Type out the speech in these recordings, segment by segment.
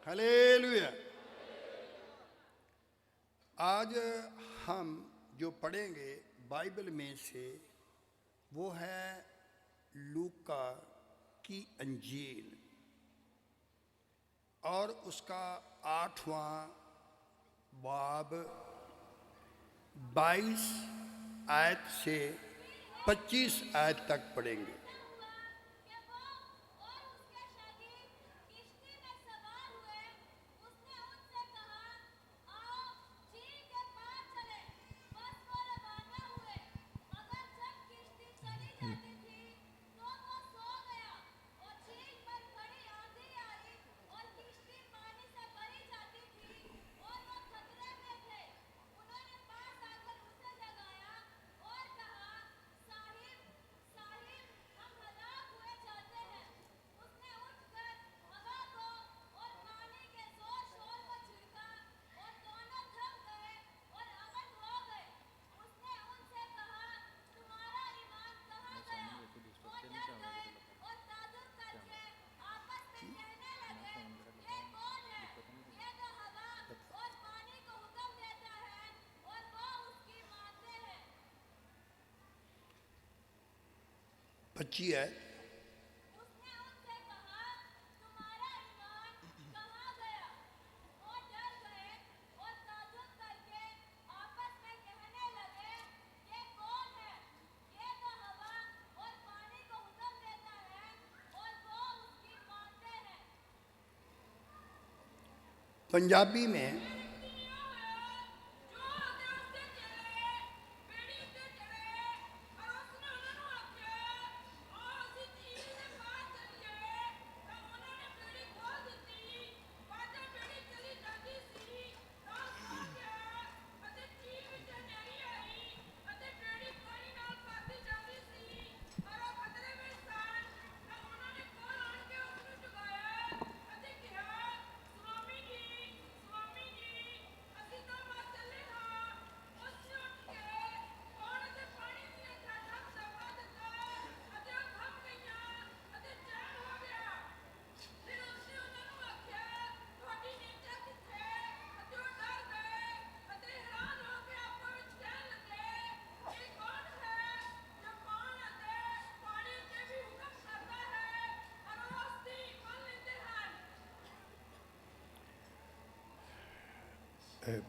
Hallelujah. आज हम जो पढ़ेंगे बाइबल में से वो है लूका की अंजील और उसका 8वां बाब 22 आयत से 25 आयत तक पढ़ेंगे। बच्ची है पंजाबी में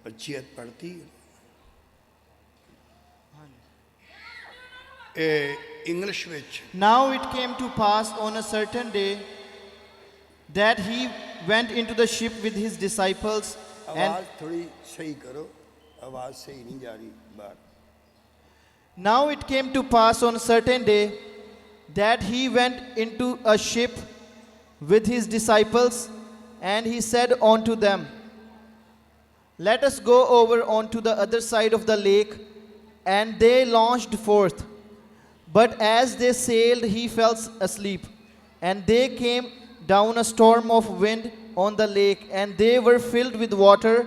बच्चियत पढ़ती इंग्लिश में। Now it came to pass on a certain day that he went into the ship with his disciples आवाज and थोड़ी सही करो, आवाज सही नहीं जा रही बात। now it came to pass on a certain day that he went into a ship with his disciples and he said unto them, let us go over onto the other side of the lake. And they launched forth. But as they sailed, he fell asleep. And there came down a storm of wind on the lake, and they were filled with water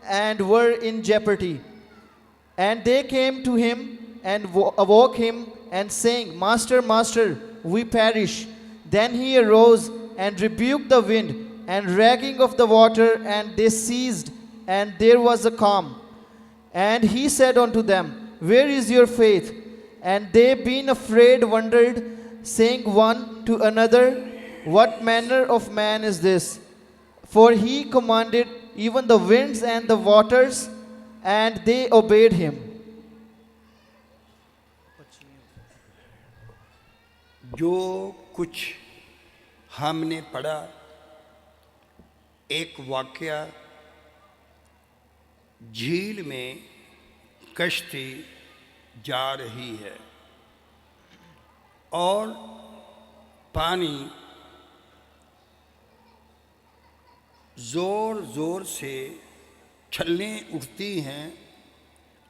and were in jeopardy. And they came to him and awoke him, and saying, Master, Master, we perish. Then he arose and rebuked the wind and raging of the water, and they ceased, and there was a calm. And he said unto them, where is your faith? And they, being afraid, wondered, saying one to another, what manner of man is this? For he commanded even the winds and the waters, and they obeyed him. जो कुछ हमने पढ़ा, एक वाकया झील में कश्ती जा रही है और पानी जोर जोर से छलनें उठती हैं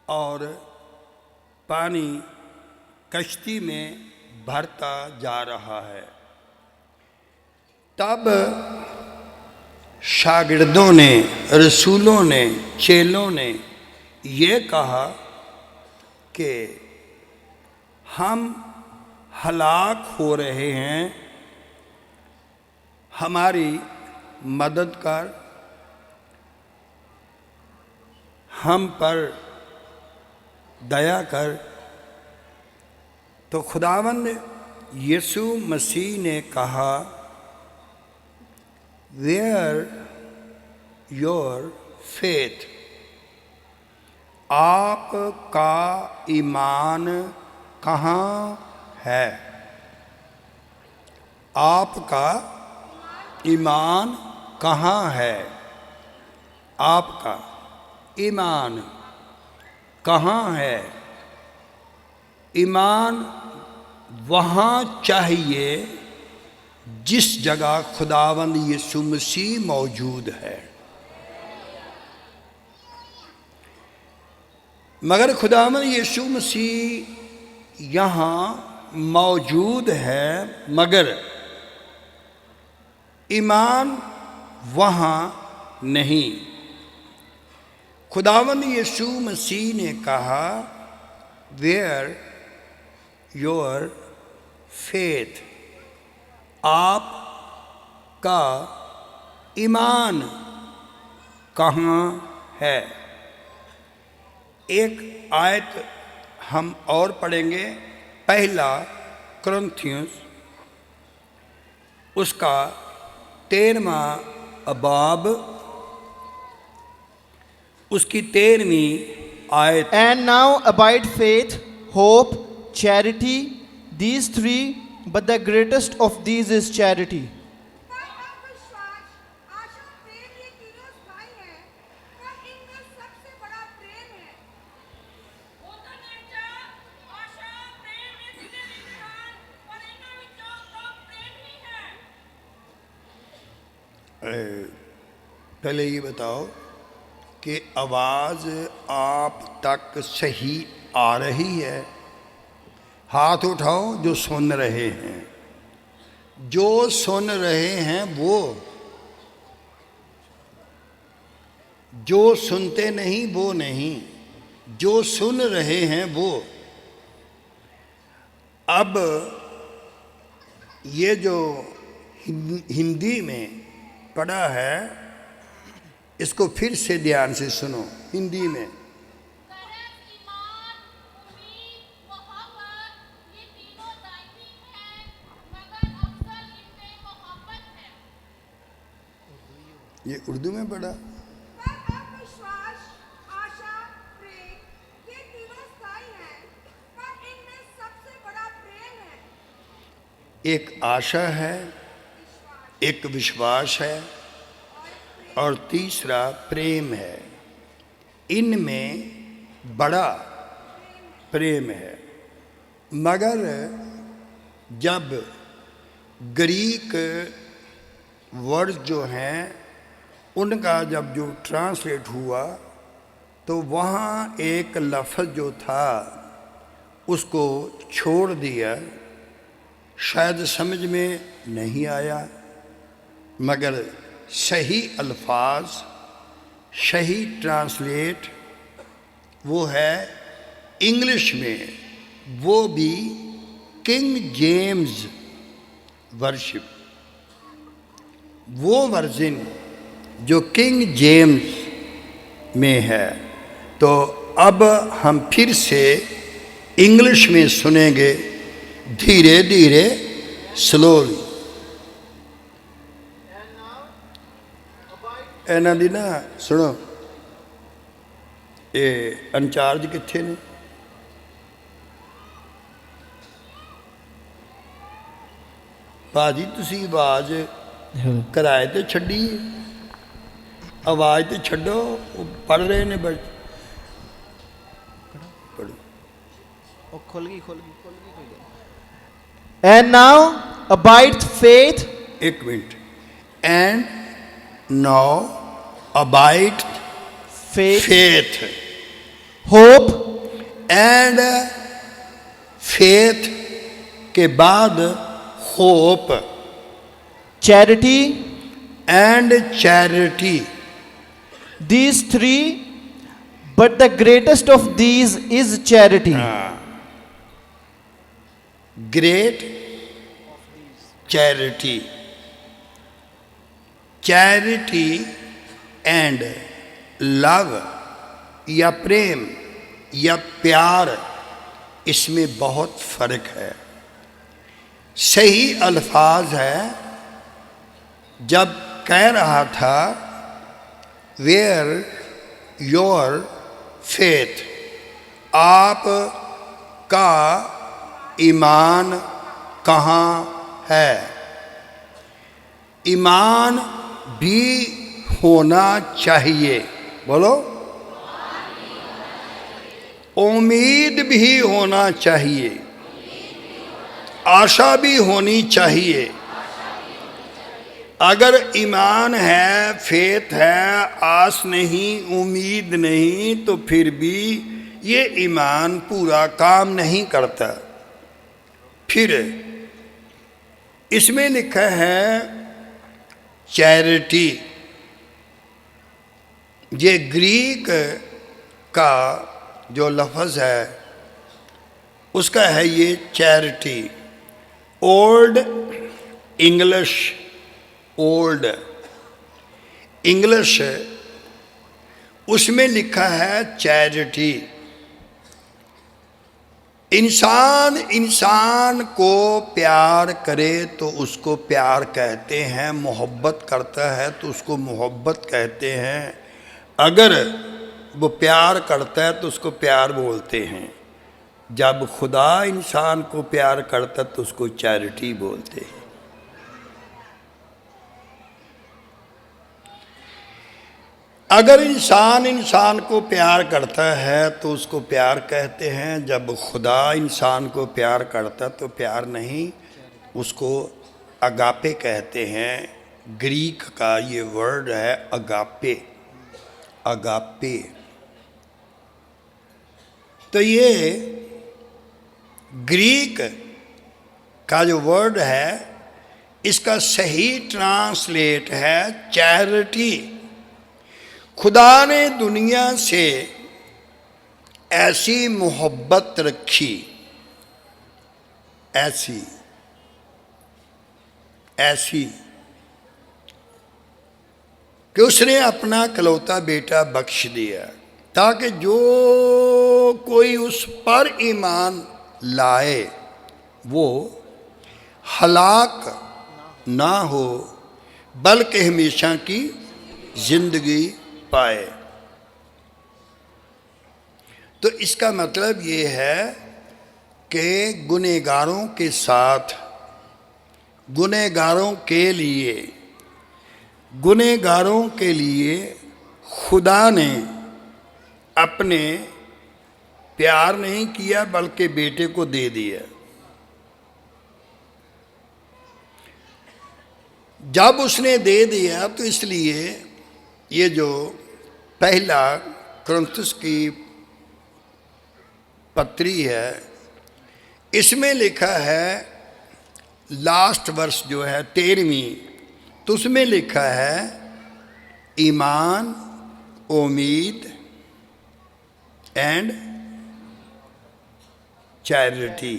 और पानी कश्ती में भरता जा रहा है। तब शागिर्दों ने, रसूलों ने, चेलों ने ये कहा कि हम हलाक हो रहे हैं, हमारी मदद कर, हम पर दया कर। तो खुदावंद यीशु मसीह ने कहा, वेयर योर फेथ, आपका ईमान कहाँ है? आपका ईमान कहाँ है? आपका ईमान कहाँ है? ईमान वहाँ चाहिए जिस जगह खुदावंद यीशु मसीह मौजूद है। मगर खुदावंद यीशु मसीह यहाँ मौजूद है, मगर ईमान वहाँ नहीं। खुदावंद यीशु मसीह ने कहा, वेयर योर फेथ, आपका ईमान कहाँ है? एक आयत हम और पढ़ेंगे, पहला कुरिन्थियों उसका 13वां अबाब, उसकी 13वीं आयत। And now abide faith, hope, charity, these three, but the greatest of these is charity. पर अब विश्वास, आशा, प्रेम ये तीनों स्थायी हैं, पर इनमें सबसे बड़ा प्रेम है। होता नेचा, आशा, प्रेम ये तीनों विधान, पर इनमें विचों तो प्रेम ही है। पहले ये बताओ कि आवाज़ आप तक सही आ रही है? हाथ उठाओ जो सुन रहे हैं। जो सुन रहे हैं वो, जो सुनते नहीं वो नहीं, जो सुन रहे हैं वो। अब ये जो हिंदी में पढ़ा है, इसको फिर से ध्यान से सुनो हिंदी में। तरस, ईमान, उम्मीद, मोहब्बत ये तीनों दायमी हैं, मगर अफजल इनमें मोहब्बत है। ये उर्दू में पढ़ा। पर अब विश्वास, आशा, प्रेम ये तीनों स्थायी हैं, पर इनमें सबसे बड़ा प्रेम है। एक आशा है, एक विश्वास है और तीसरा प्रेम है। इनमें बड़ा प्रेम है। मगर जब ग्रीक वर्ड जो हैं उनका जब जो ट्रांसलेट हुआ, तो वहाँ एक लफ्ज़ जो था उसको छोड़ दिया, शायद समझ में नहीं आया। मगर सही अल्फाज, सही ट्रांसलेट वो है इंग्लिश में, वो भी किंग जेम्स वर्शिप, वो वर्जन जो किंग जेम्स में है। तो अब हम फिर से इंग्लिश में सुनेंगे, धीरे धीरे, स्लोली। ਇਹਨਾਂ ਦੀ ਨਾ ਸੁਣੋ, ਇਹ ਇੰਚਾਰਜ ਕਿੱਥੇ ਨੇ? ਭਾਜੀ ਤੁਸੀਂ ਆਵਾਜ਼ ਕਿਰਾਏ ਤੇ ਛੱਡੀ, ਆਵਾਜ਼ ਤੇ ਛੱਡੋ, ਉਹ ਪੜ ਰਹੇ ਨੇ ਬਸ। ਪੜੋ। Oh, khul gayi, khul gayi, khul gayi, khul gayi. And now abide faith, एक minute. And now abide faith, faith, hope, and faith के बाद hope, charity, and charity। these three, but the greatest of these is charity. great charity। Charity and love या प्रेम या प्यार, इसमें बहुत फर्क है। सही अल्फाज है जब कह रहा था वेयर योर फेथ, आप का ईमान कहाँ है। ईमान भी होना चाहिए, बोलो, उम्मीद भी होना चाहिए, आशा भी होनी चाहिए। अगर ईमान है, फेथ है, आस नहीं, उम्मीद नहीं, तो फिर भी ये ईमान पूरा काम नहीं करता। फिर इसमें लिखा है चैरिटी, ये ग्रीक का जो लफ्ज़ है उसका है ये चैरिटी। ओल्ड इंग्लिश उसमें लिखा है चैरिटी। इंसान को प्यार करे तो उसको प्यार कहते हैं, मोहब्बत करता है तो उसको मोहब्बत कहते हैं। अगर वो प्यार करता है तो उसको प्यार बोलते हैं। जब खुदा इंसान को प्यार करता तो उसको चैरिटी बोलते हैं। अगर इंसान को प्यार करता है तो उसको प्यार कहते हैं। जब खुदा इंसान को प्यार करता तो प्यार नहीं, उसको अगापे कहते हैं। ग्रीक का ये वर्ड है अगापे। तो ये ग्रीक का जो वर्ड है इसका सही ट्रांसलेट है चैरिटी। खुदा ने दुनिया से ऐसी मोहब्बत रखी, ऐसी कि उसने अपना इकलौता बेटा बख्श दिया ताकि जो कोई उस पर ईमान लाए वो हलाक ना हो बल्कि हमेशा की जिंदगी पाए। तो इसका मतलब ये है कि गुनहगारों के साथ, गुनहगारों के लिए खुदा ने अपने प्यार नहीं किया बल्कि बेटे को दे दिया। जब उसने दे दिया तो इसलिए ये जो पहला कुरिन्थुस की पत्री है इसमें लिखा है, लास्ट वर्ष जो है 13वीं, तो उसमें लिखा है ईमान, उम्मीद एंड चैरिटी।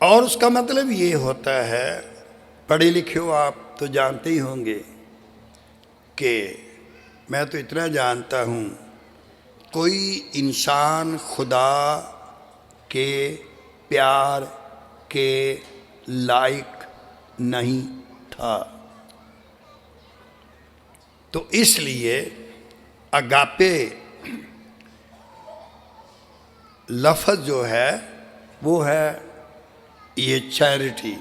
और उसका मतलब ये होता है, पढ़े लिखे हो आप तो जानते ही होंगे कि मैं तो इतना जानता हूँ, कोई इंसान खुदा के प्यार के लायक नहीं था। तो इसलिए अगापे लफ्ज़ जो है वो है ये चैरिटी।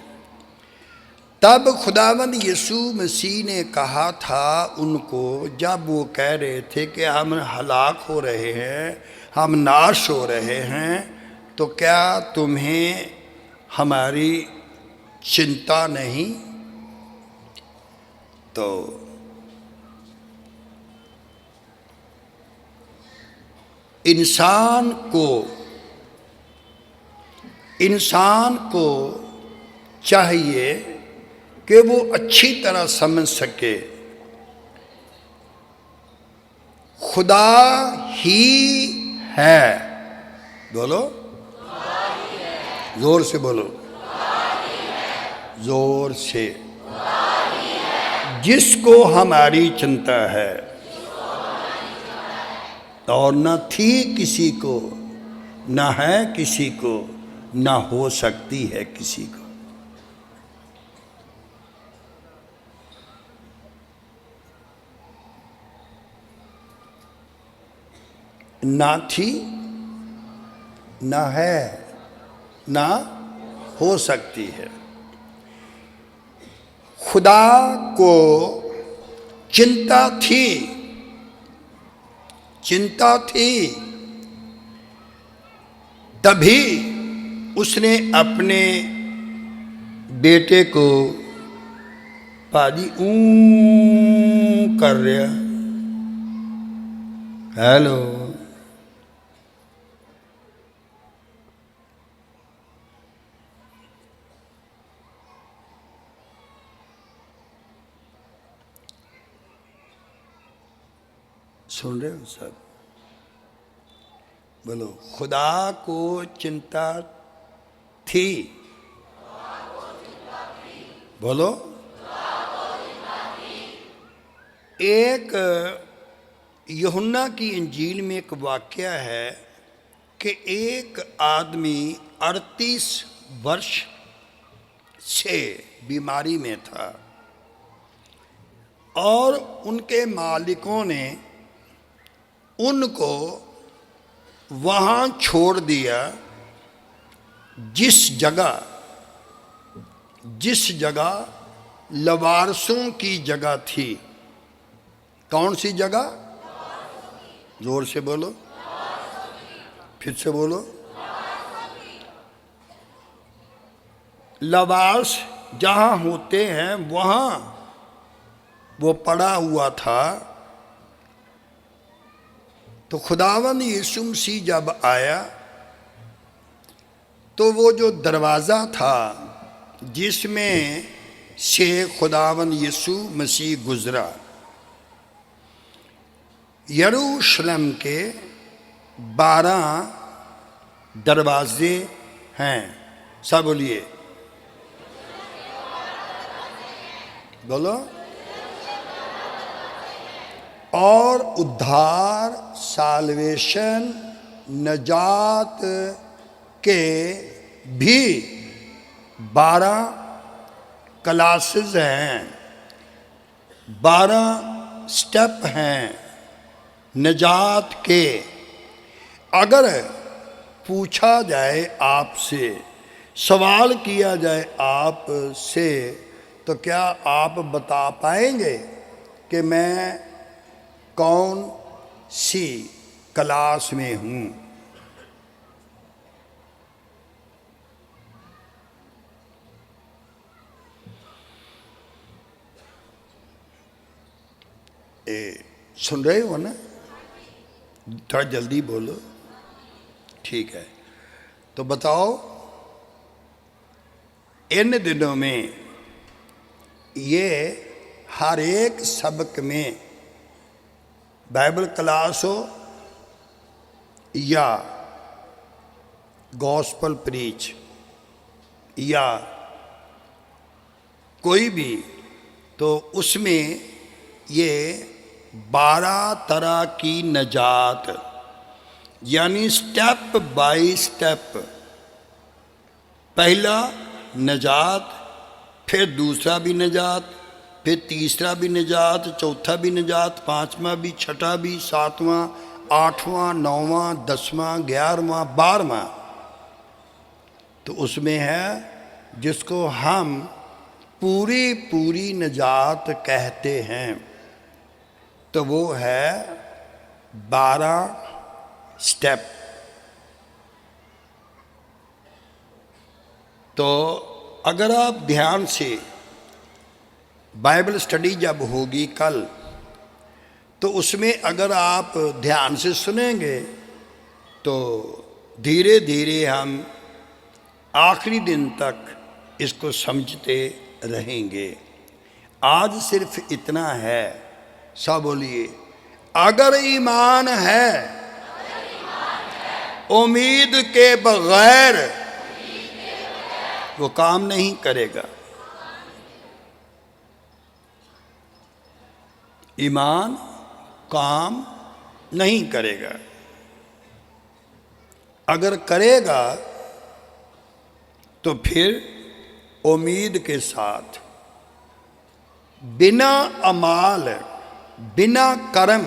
तब खुदावंद यीशु मसीह ने कहा था उनको, जब वो कह रहे थे कि हम हलाक हो रहे हैं, हम नाश हो रहे हैं, तो क्या तुम्हें हमारी चिंता नहीं? तो इंसान को चाहिए कि वो अच्छी तरह समझ सके खुदा ही है। बोलो, जोर से बोलो, जोर से। जिसको हमारी चिंता है, और न थी किसी को, न है किसी को, न हो सकती है किसी को। ना थी, ना है, ना हो सकती है। खुदा को चिंता थी, चिंता थी, तभी उसने अपने बेटे को पाजी कर रहा। हेलो, सुन रहे हो सब? बोलो, खुदा को चिंता थी। बोलो, एक यूहन्ना की इंजील में एक वाक्य है कि एक आदमी 38 वर्ष से बीमारी में था और उनके मालिकों ने उनको वहाँ छोड़ दिया जिस जगह लवारसों की जगह थी। कौन सी जगह? जोर से बोलो, फिर से बोलो। लवारस जहाँ होते हैं वहाँ वो पड़ा हुआ था। तो खुदावंद यीशु मसीह जब आया तो वो जो दरवाज़ा था जिसमें से खुदावंद यीशु मसीह गुजरा, यरूशलेम के 12 दरवाजे हैं। सब बोलिए, बोलो। और उद्धार, साल्वेशन, नजात के भी 12 क्लासेस हैं, 12 स्टेप हैं नजात के। अगर पूछा जाए आपसे, सवाल किया जाए आपसे, तो क्या आप बता पाएंगे कि मैं कौन सी क्लास में हूँ? सुन रहे हो ना? थोड़ा जल्दी बोलो। ठीक है, तो बताओ, इन दिनों में ये हर एक सबक में, बाइबल क्लास हो या गॉस्पल प्रीच या कोई भी, तो उसमें ये 12 तरह की नजात, यानी स्टेप बाय स्टेप। पहला नजात, फिर दूसरा भी नजात, फिर तीसरा भी नजात, चौथा भी नजात, पांचवा भी, छठा भी, सातवां, आठवां, नौवां, 10वां, 11वां, 12वां। तो उसमें है जिसको हम पूरी नजात कहते हैं, तो वो है 12 स्टेप। तो अगर आप ध्यान से, बाइबल स्टडी जब होगी कल, तो उसमें अगर आप ध्यान से सुनेंगे तो धीरे धीरे हम आखिरी दिन तक इसको समझते रहेंगे। आज सिर्फ इतना है। सब बोलिए, अगर ईमान है उम्मीद के बगैर वो काम नहीं करेगा। ईमान काम नहीं करेगा। अगर करेगा तो फिर उम्मीद के साथ, बिना अमाल, बिना कर्म,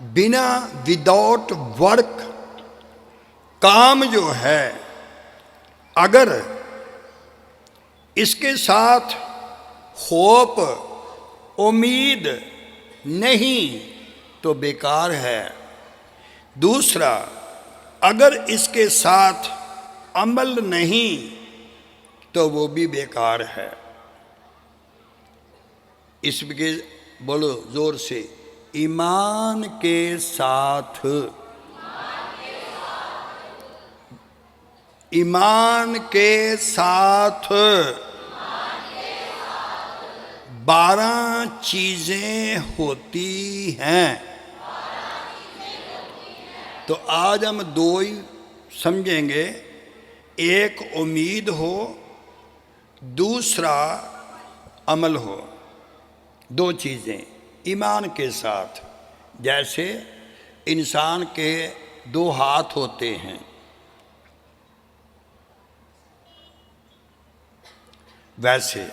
बिना विदाउट वर्क काम जो है, अगर इसके साथ होप, उम्मीद नहीं तो बेकार है। दूसरा, अगर इसके साथ अमल नहीं तो वो भी बेकार है। इसके बोलो जोर से, ईमान के साथ, ईमान के साथ 12 चीजें होती हैं। तो आज हम 2 ही समझेंगे। एक उम्मीद हो, दूसरा अमल हो। 2 चीजें ईमान के साथ। जैसे इंसान के 2 हाथ होते हैं, वैसे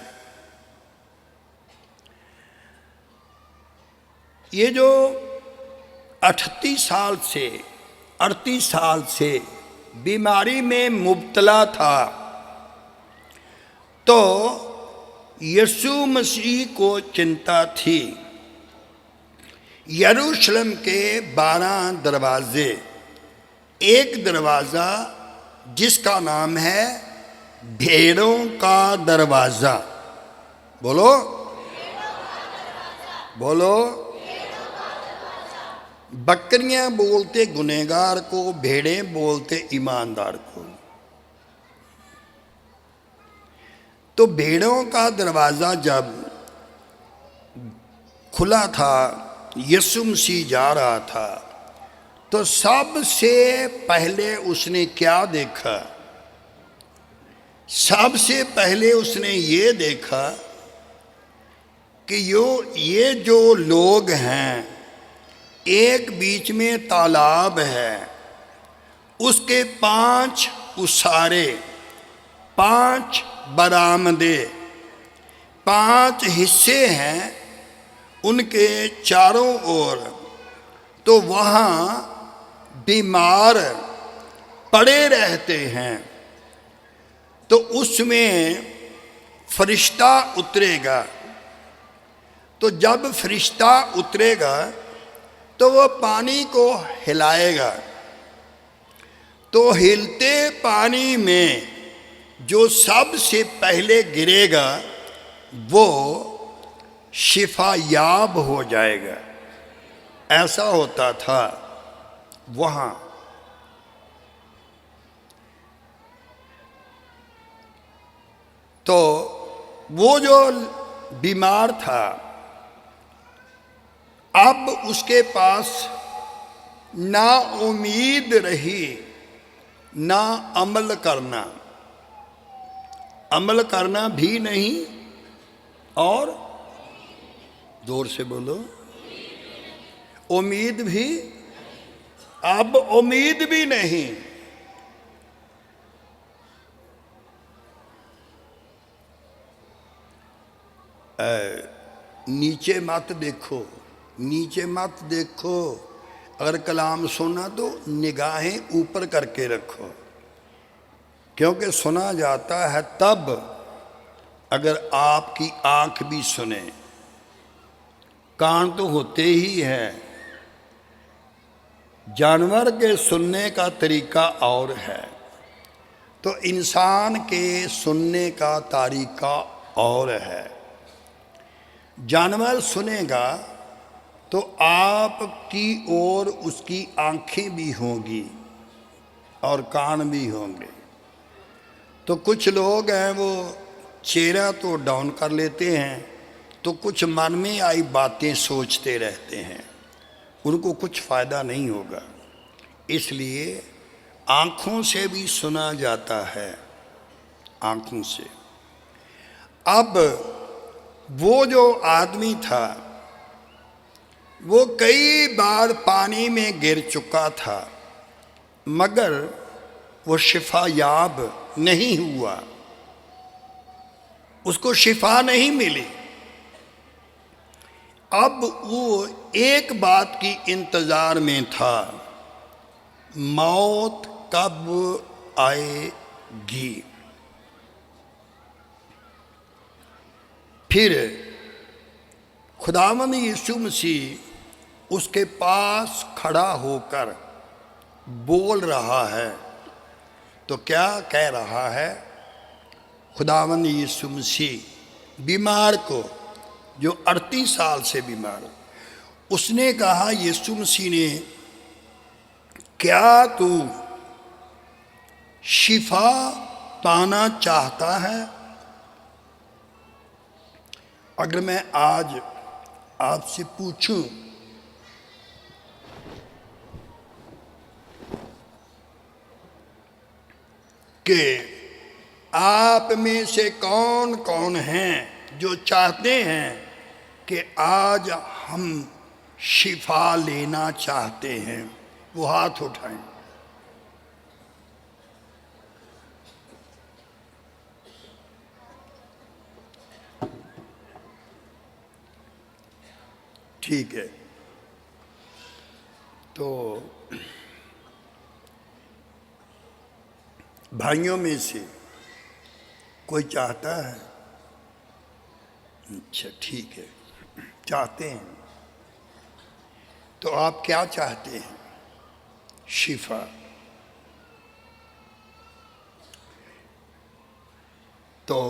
ये जो 38 साल से बीमारी में मुब्तला था, तो यीशु मसीह को चिंता थी। यरूशलेम के 12 दरवाजे, एक दरवाज़ा जिसका नाम है भेड़ों का दरवाज़ा। बोलो बोलो। बकरियां बोलते गुनहगार को, भेड़ें बोलते ईमानदार को। तो भेड़ों का दरवाज़ा जब खुला था, यीशु मसीह जा रहा था, तो सबसे पहले उसने क्या देखा? सबसे पहले उसने ये देखा कि ये जो लोग हैं, एक बीच में तालाब है, उसके 5 उसारे, 5 बरामदे, 5 हिस्से हैं उनके चारों ओर। तो वहाँ बीमार पड़े रहते हैं। तो उसमें फरिश्ता उतरेगा। तो जब फरिश्ता उतरेगा तो वो पानी को हिलाएगा। तो हिलते पानी में जो सबसे पहले गिरेगा वो शिफा याब हो जाएगा। ऐसा होता था वहाँ। तो वो जो बीमार था, अब उसके पास ना उम्मीद रही ना अमल करना। अमल करना भी नहीं और जोर से बोलो, उम्मीद भी, अब उम्मीद भी नहीं। नीचे मत देखो, नीचे मत देखो। अगर कलाम सुना तो निगाहें ऊपर करके रखो, क्योंकि सुना जाता है तब अगर आपकी आंख भी सुने। कान तो होते ही है, जानवर के सुनने का तरीका और है, तो इंसान के सुनने का तरीका और है। जानवर सुनेगा तो आपकी ओर उसकी आंखें भी होंगी और कान भी होंगे। तो कुछ लोग हैं वो चेहरा तो डाउन कर लेते हैं, तो कुछ मन में आई बातें सोचते रहते हैं, उनको कुछ फ़ायदा नहीं होगा। इसलिए आँखों से भी सुना जाता है, आँखों से। अब वो जो आदमी था वो कई बार पानी में गिर चुका था, मगर वो शिफा याब नहीं हुआ, उसको शिफा नहीं मिली। अब वो एक बात की इंतजार में था, मौत कब आएगी। फिर खुदावंद यीशु मसीह उसके पास खड़ा होकर बोल रहा है। तो क्या कह रहा है? खुदावंद यीशु मसीह बीमार को, जो 38 साल से बीमार, उसने कहा, यीशु मसीह ने, क्या तू शिफा पाना चाहता है? अगर मैं आज आपसे पूछूं कि आप में से कौन कौन हैं जो चाहते हैं कि आज हम शिफा लेना चाहते हैं, वो हाथ उठाएं। ठीक है, तो भाइयों में से कोई चाहता है? अच्छा, ठीक है, चाहते हैं। तो आप क्या चाहते हैं? शिफा। तो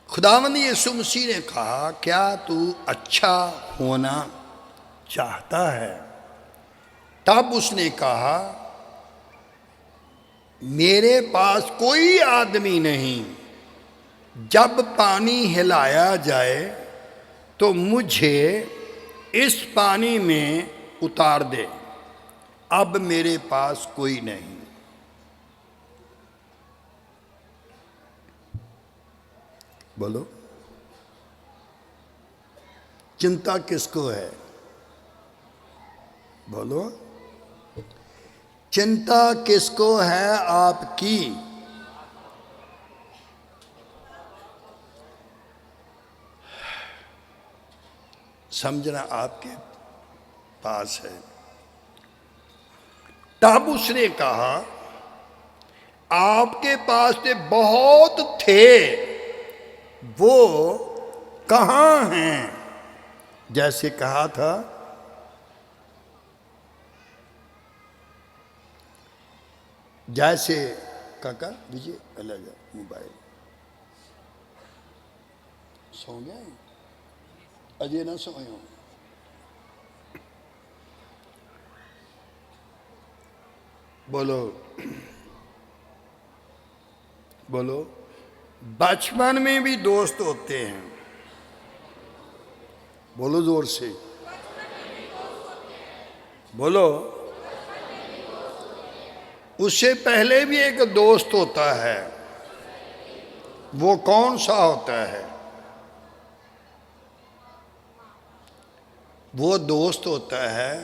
खुदावंद यीशु मसीह ने कहा, क्या तू अच्छा होना चाहता है? तब उसने कहा, मेरे पास कोई आदमी नहीं, जब पानी हिलाया जाए तो मुझे इस पानी में उतार दे। अब मेरे पास कोई नहीं। बोलो, चिंता किसको है? बोलो, चिंता किसको है आपकी? समझना आपके पास है। तब उसने कहा, आपके पास तो बहुत थे, वो कहाँ हैं? जैसे कहा था, जैसे काका दीजिए अलग मोबाइल। सो गया अजय ना सोयो। बोलो बोलो, बचपन में भी दोस्त होते हैं। बोलो जोर से, बोलो। उससे पहले भी एक दोस्त होता है। वो कौन सा होता है? वो दोस्त होता है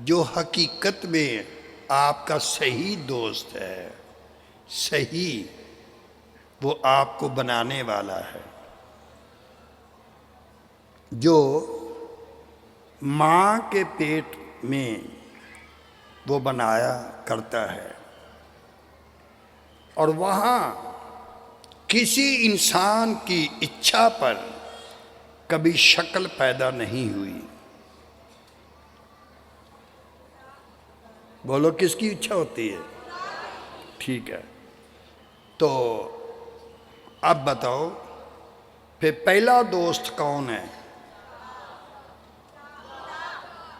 जो हकीकत में आपका सही दोस्त है। सही, वो आपको बनाने वाला है, जो माँ के पेट में वो बनाया करता है। और वहाँ किसी इंसान की इच्छा पर कभी शक्ल पैदा नहीं हुई। बोलो, किसकी इच्छा होती है? ठीक है, तो अब बताओ, फिर पहला दोस्त कौन है?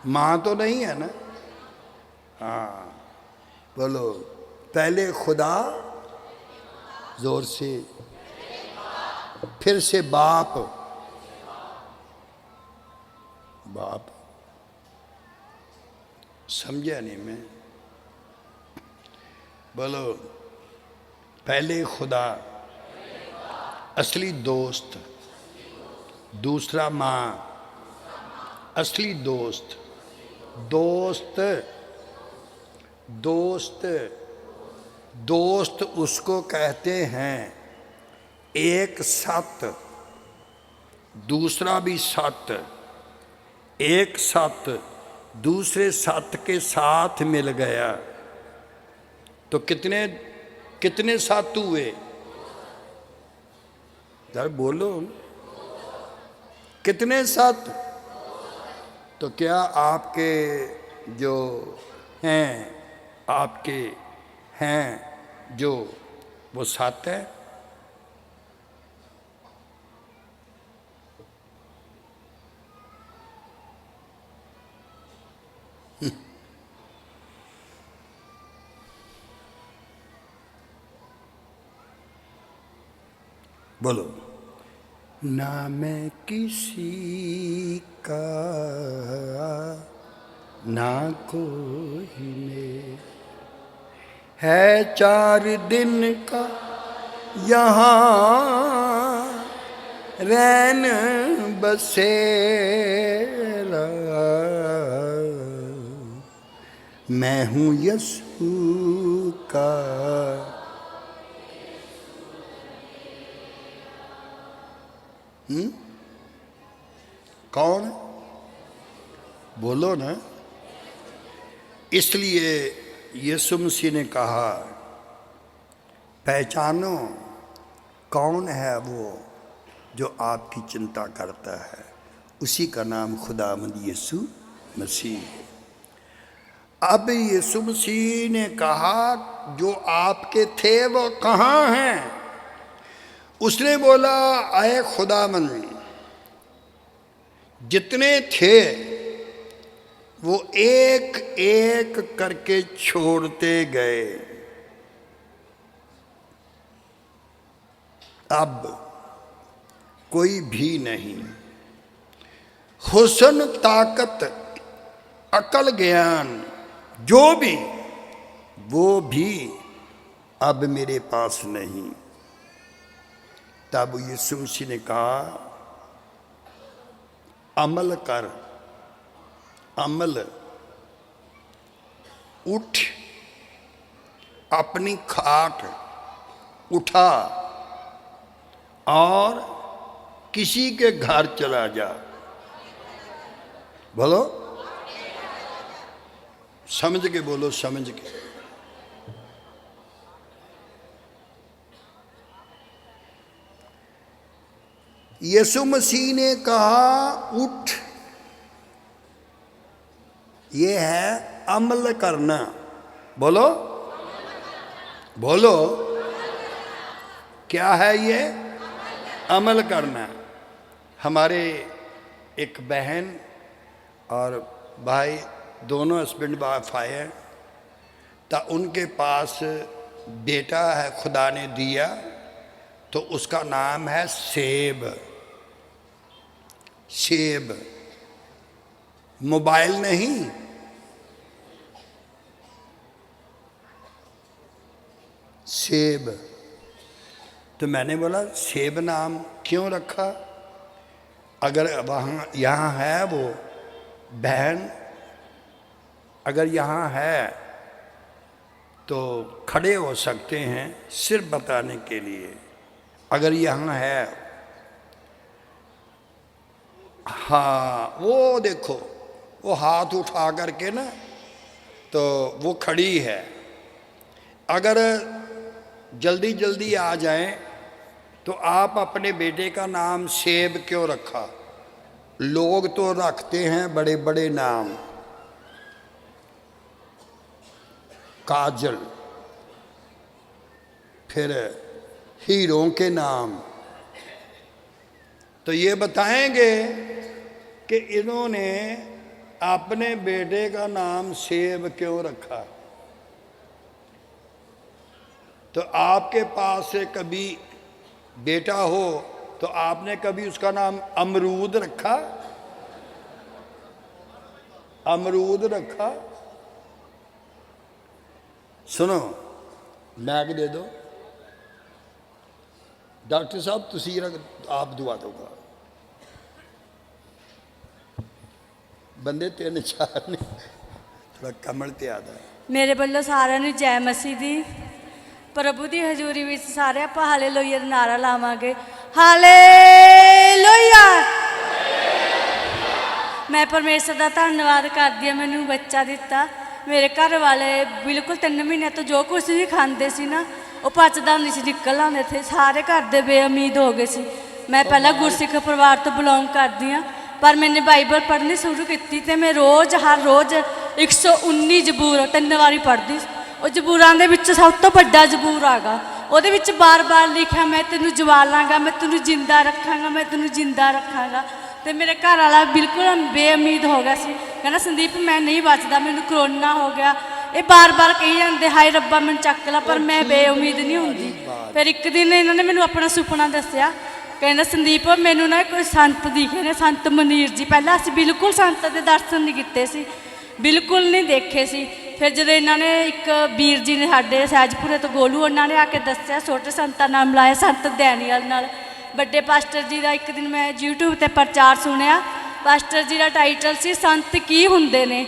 माँ तो नहीं है ना? हाँ, बोलो, पहले खुदा, जोर से, फिर से बाप। बाप समझा नहीं मैं? बोलो, पहले खुदा असली दोस्त, दूसरा माँ, असली दोस्त, दोस्त दोस्त दोस्त उसको कहते हैं एक सत, दूसरा भी सत, एक सत दूसरे सत के साथ मिल गया तो कितने कितने सत हुए? यार बोलो, कितने सत? तो क्या आपके जो हैं, आपके हैं जो, वो सत है? बोलो। ना मैं किसी का, ना कोई मेरा, है 4 दिन का यहाँ रैन बसेरा, मैं हूँ यीशु का। कौन? बोलो ना। इसलिए यीशु मसीह ने कहा, पहचानो कौन है वो जो आपकी चिंता करता है, उसी का नाम खुदावंद यीशु मसीह है। अब यीशु मसीह ने कहा जो आपके थे वो कहाँ हैं? उसने बोला, आए खुदावंद, जितने थे वो एक एक करके छोड़ते गए, अब कोई भी नहीं। हुस्न, ताकत, अकल, ज्ञान जो भी, वो भी अब मेरे पास नहीं। तब यीशु मसीह ने कहा, अमल कर, अमल, उठ, अपनी खाट उठा और किसी के घर चला जा। बोलो, समझ के बोलो, समझ के। यीशु मसीह ने कहा उठ, ये है अमल करना। बोलो, बोलो, क्या है ये? अमल करना। हमारे एक बहन और भाई दोनों हस्बैंड वाइफ आए, तो उनके पास बेटा है खुदा ने दिया, तो उसका नाम है सेब। सेब, मोबाइल नहीं, सेब। तो मैंने बोला सेब नाम क्यों रखा? अगर वहाँ यहाँ है वो बहन, अगर यहाँ है तो खड़े हो सकते हैं सिर्फ बताने के लिए। अगर यहाँ है, हाँ वो देखो, वो हाथ उठा करके ना, तो वो खड़ी है। अगर जल्दी जल्दी आ जाएं तो आप अपने बेटे का नाम सेब क्यों रखा? लोग तो रखते हैं बड़े बड़े नाम, काजल, फिर हीरों के नाम। तो ये बताएंगे कि इन्होंने अपने बेटे का नाम सेब क्यों रखा। तो आपके पास से कभी बेटा हो तो आपने कभी उसका नाम अमरूद रखा? अमरूद रखा? सुनो, मैग दे दो डॉक्टर साहब, तुसी आप दुआ दोगा। ਬੰਦੇ ਤਿੰਨ ਚਾਰ ਨੇ, ਥੋੜਾ ਕਮਲ ਤੇ ਆਦਾ। ਮੇਰੇ ਵੱਲੋਂ ਸਾਰਿਆਂ ਨੂੰ ਜੈ ਮਸੀਹ ਦੀ। ਪ੍ਰਭੂ ਦੀ ਹਜ਼ੂਰੀ ਵਿੱਚ ਸਾਰੇ ਆਪਾਂ ਹਾਲੇਲੂਇਆ ਦਾ ਨਾਰਾ ਲਾਵਾਂਗੇ, ਹਾਲੇਲੂਇਆ। ਮੈਂ ਪਰਮੇਸ਼ਰ ਦਾ ਧੰਨਵਾਦ ਕਰਦੀ ਹਾਂ, ਮੈਨੂੰ ਬੱਚਾ ਦਿੱਤਾ। ਮੇਰੇ ਘਰ ਵਾਲੇ ਬਿਲਕੁਲ 3 ਮਹੀਨਿਆਂ ਤੋਂ ਜੋ ਕੁਛ ਵੀ ਖਾਂਦੇ ਸੀ ਨਾ, ਉਹ ਪਚਦਾ ਨਹੀਂ ਸੀ, ਨਿਕਲ ਆਉਂਦੇ ਥੇ। ਸਾਰੇ ਘਰ ਦੇ ਬੇਉਮੀਦ ਹੋ ਗਏ ਸੀ। ਮੈਂ ਪਹਿਲਾਂ ਗੁਰਸਿੱਖ ਪਰਿਵਾਰ ਤੋਂ ਬਿਲੋਂਗ ਕਰਦੀ ਹਾਂ, ਪਰ ਮੈंने ਬਾਈਬਲ ਪੜ੍ਹਨੀ ਸ਼ੁਰੂ ਕੀਤੀ ਤੇ ਮੈਂ ਰੋਜ਼ ਹਰ ਰੋਜ਼ 119 ਜ਼ਬੂਰ 3 ਵਾਰੀ ਪੜ੍ਹਦੀ। ਉਹ ਜ਼ਬੂਰਾਂ ਦੇ ਵਿੱਚ ਸਭ ਤੋਂ ਵੱਡਾ ਜ਼ਬੂਰ ਆਗਾ, ਉਹਦੇ ਵਿੱਚ ਬਾਰ-ਬਾਰ ਲਿਖਿਆ, ਮੈਂ ਤੈਨੂੰ ਜਵਾਲਾਂਗਾ, ਮੈਂ ਤੈਨੂੰ ਜਿੰਦਾ ਰੱਖਾਂਗਾ, ਮੈਂ ਤੈਨੂੰ ਜਿੰਦਾ ਰੱਖਾਂਗਾ। ਤੇ ਮੇਰੇ ਘਰ ਵਾਲਾ ਬਿਲਕੁਲ ਬੇਉਮੀਦ ਹੋ ਗਿਆ ਸੀ, ਕਹਿੰਦਾ ਸੰਦੀਪ ਮੈਂ ਨਹੀਂ ਬਚਦਾ, ਮੈਨੂੰ ਕਰੋਨਾ ਹੋ ਗਿਆ। ਇਹ ਬਾਰ-ਬਾਰ ਕਹੀ ਜਾਂਦੇ ਹਾਏ ਰੱਬਾ ਮੈਨੂੰ ਚੱਕ ਲਾ, ਪਰ ਮੈਂ ਬੇਉਮੀਦ ਨਹੀਂ ਹੁੰਦੀ। ਫਿਰ ਇੱਕ ਦਿਨ ਇਹਨਾਂ ਨੇ ਮੈਨੂੰ ਆਪਣਾ ਸੁਪਨਾ ਦੱਸਿਆ, ਕਹਿੰਦਾ ਸੰਦੀਪ ਮੈਨੂੰ ਨਾ ਕੋਈ ਸੰਤ ਦਿਖੇ ਨੇ, ਸੰਤ ਮਨੀਰ ਜੀ। ਪਹਿਲਾਂ ਅਸੀਂ ਬਿਲਕੁਲ ਸੰਤ ਦੇ ਦਰਸ਼ਨ ਨਹੀਂ ਕੀਤੇ ਸੀ, ਬਿਲਕੁਲ ਨਹੀਂ ਦੇਖੇ ਸੀ। ਫਿਰ ਜਦੋਂ ਇਹਨਾਂ ਨੇ ਇੱਕ ਵੀਰ ਜੀ ਨੇ ਸਾਡੇ ਸਹਿਜਪੁਰੇ ਤੋਂ ਗੋਲੂ, ਉਹਨਾਂ ਨੇ ਆ ਕੇ ਦੱਸਿਆ, ਛੋਟੇ ਸੰਤਾਂ ਨਾਮ ਲਾਇਆ, ਸੰਤ ਡੈਨੀਅਲ ਨਾਲ। ਵੱਡੇ ਪਾਸਟਰ ਜੀ ਦਾ ਇੱਕ ਦਿਨ ਮੈਂ YouTube ਤੇ ਪ੍ਰਚਾਰ ਸੁਣਿਆ, ਪਾਸਟਰ ਜੀ ਦਾ ਟਾਈਟਲ ਸੀ ਸੰਤ ਕੀ ਹੁੰਦੇ ਨੇ।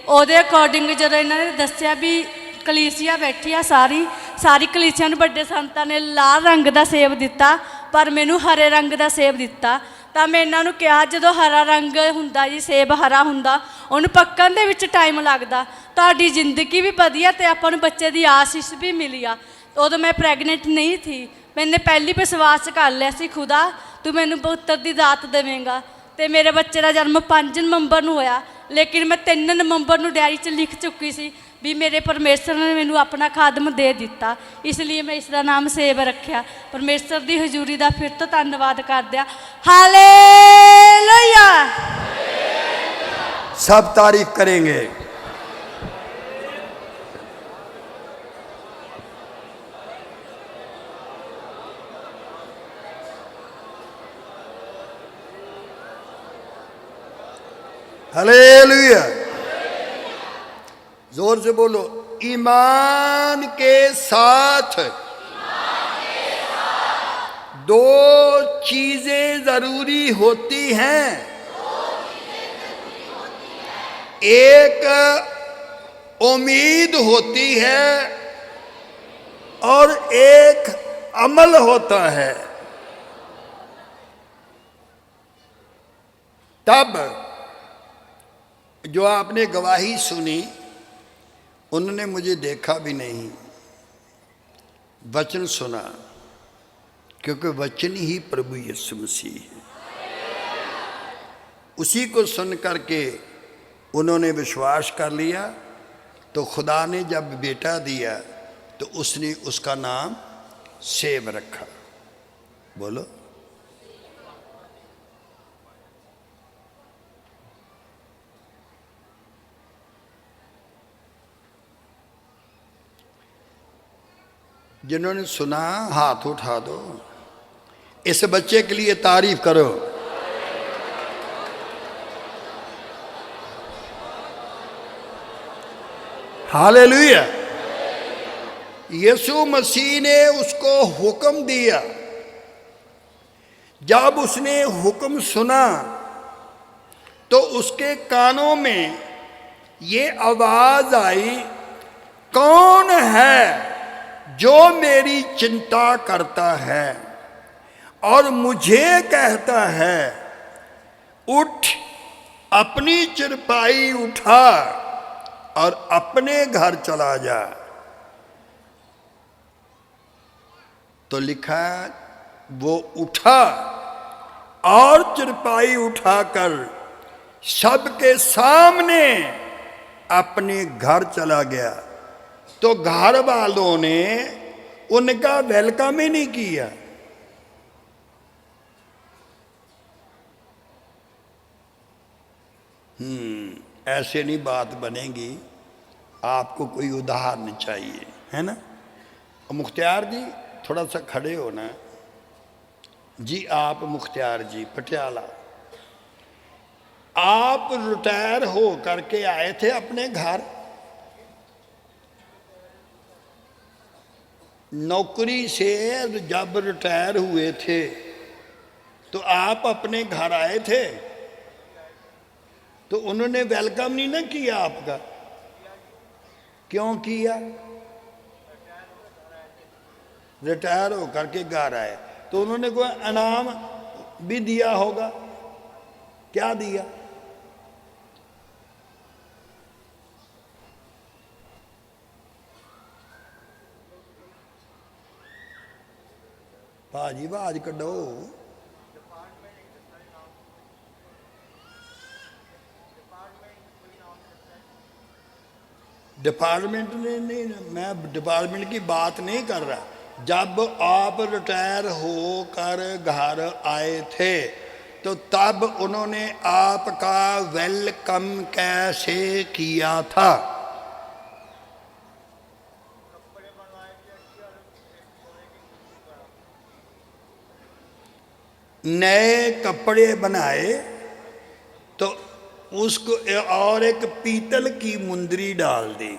ਉਹਦੇ ਅਕੋਰਡਿੰਗ ਜਦੋਂ ਇਹਨਾਂ ਨੇ ਦੱਸਿਆ ਵੀ ਕਲੀਸਿਆ ਬੈਠੀ ਆ, ਸਾਰੀ ਕਲੀਸਿਆ ਨੂੰ ਵੱਡੇ ਸੰਤਾਂ ਨੇ ਲਾਲ ਰੰਗ ਦਾ ਸੇਬ ਦਿੱਤਾ, ਪਰ ਮੈਨੂੰ ਹਰੇ ਰੰਗ ਦਾ ਸੇਬ ਦਿੱਤਾ। ਤਾਂ ਮੈਂ ਇਹਨਾਂ ਨੂੰ ਕਿਹਾ ਜਦੋਂ ਹਰਾ ਰੰਗ ਹੁੰਦਾ ਜੀ, ਸੇਬ ਹਰਾ ਹੁੰਦਾ, ਉਹਨੂੰ ਪੱਕਣ ਦੇ ਵਿੱਚ ਟਾਈਮ ਲੱਗਦਾ। ਤੁਹਾਡੀ ਜ਼ਿੰਦਗੀ ਵੀ ਵਧੀਆ ਤੇ ਆਪਾਂ ਨੂੰ ਬੱਚੇ ਦੀ ਆਸੀਸ ਵੀ ਮਿਲੀ ਆ। ਉਦੋਂ ਮੈਂ ਪ੍ਰੈਗਨੈਂਟ ਨਹੀਂ ਥੀ, मैंने पहली विश्वास कर लिया सी, खुदा तू मैनू पुत्र की दात देवेगा। तो मेरे बच्चे का जन्म 5 नवंबर को होया, लेकिन मैं 3 नवंबर को डायरी च लिख चुकी सी भी मेरे परमेश्वर ने मैनू अपना खादम दे दिता, इसलिए मैं इसका नाम सेब रखा। परमेश्वर की हजूरी का फिर तो धन्यवाद कर दिया। हालेलुया। सब तारीफ करेंगे। हालेलुया। जोर से बोलो। ईमान के साथ 2 चीजें जरूरी होती हैं, एक उम्मीद होती है और एक अमल होता है। तब जो आपने गवाही सुनी, उन्होंने मुझे देखा भी नहीं, वचन सुना, क्योंकि वचन ही प्रभु यीशु मसीह है। उसी को सुन करके उन्होंने विश्वास कर लिया, तो खुदा ने जब बेटा दिया तो उसने उसका नाम सेब रखा। बोलो। जिन्होंने सुना हाथ उठा दो, इस बच्चे के लिए तारीफ करो। हालेलुया। यीशु मसीह ने उसको हुक्म दिया, जब उसने हुक्म सुना तो उसके कानों में ये आवाज आई, कौन है जो मेरी चिंता करता है और मुझे कहता है उठ अपनी चारपाई उठा और अपने घर चला जा। तो लिखा वो उठा और चारपाई उठाकर सबके सामने अपने घर चला गया। तो घर वालों ने उनका वेलकम ही नहीं किया। ऐसे नहीं बात बनेगी, आपको कोई उदाहरण चाहिए, है ना। मुख्तियार जी थोड़ा सा खड़े हो ना जी। आप मुख्तियार जी पटियाला, आप रिटायर हो करके आए थे अपने घर, नौकरी से जब रिटायर हुए थे तो आप अपने घर आए थे। तो उन्होंने वेलकम नहीं ना किया आपका। क्यों किया? रिटायर होकर के घर आए तो उन्होंने कोई इनाम भी दिया होगा। क्या दिया? भाजी आवाज कड्डो। डिपार्टमेंट ने नहीं, मैं डिपार्टमेंट की बात नहीं कर रहा। जब आप रिटायर होकर घर आए थे तो तब उन्होंने आपका वेलकम कैसे किया था? नए कपड़े बनाए तो उसको और एक पीतल की मुंदरी डाल दी।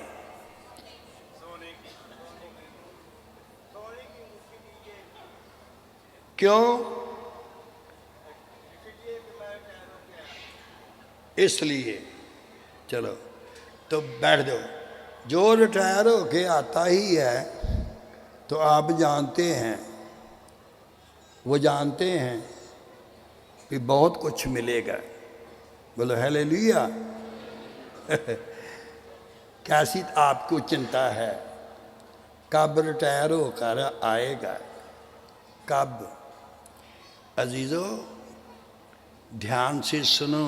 क्यों? इसलिए। चलो तो बैठ जाओ। जो रिटायर होके आता ही है तो आप जानते हैं, वो जानते हैं कि बहुत कुछ मिलेगा। बोलो हालेलुया। कैसी आपको चिंता है? कब रिटायर होकर आएगा? कब? अजीजों ध्यान से सुनो।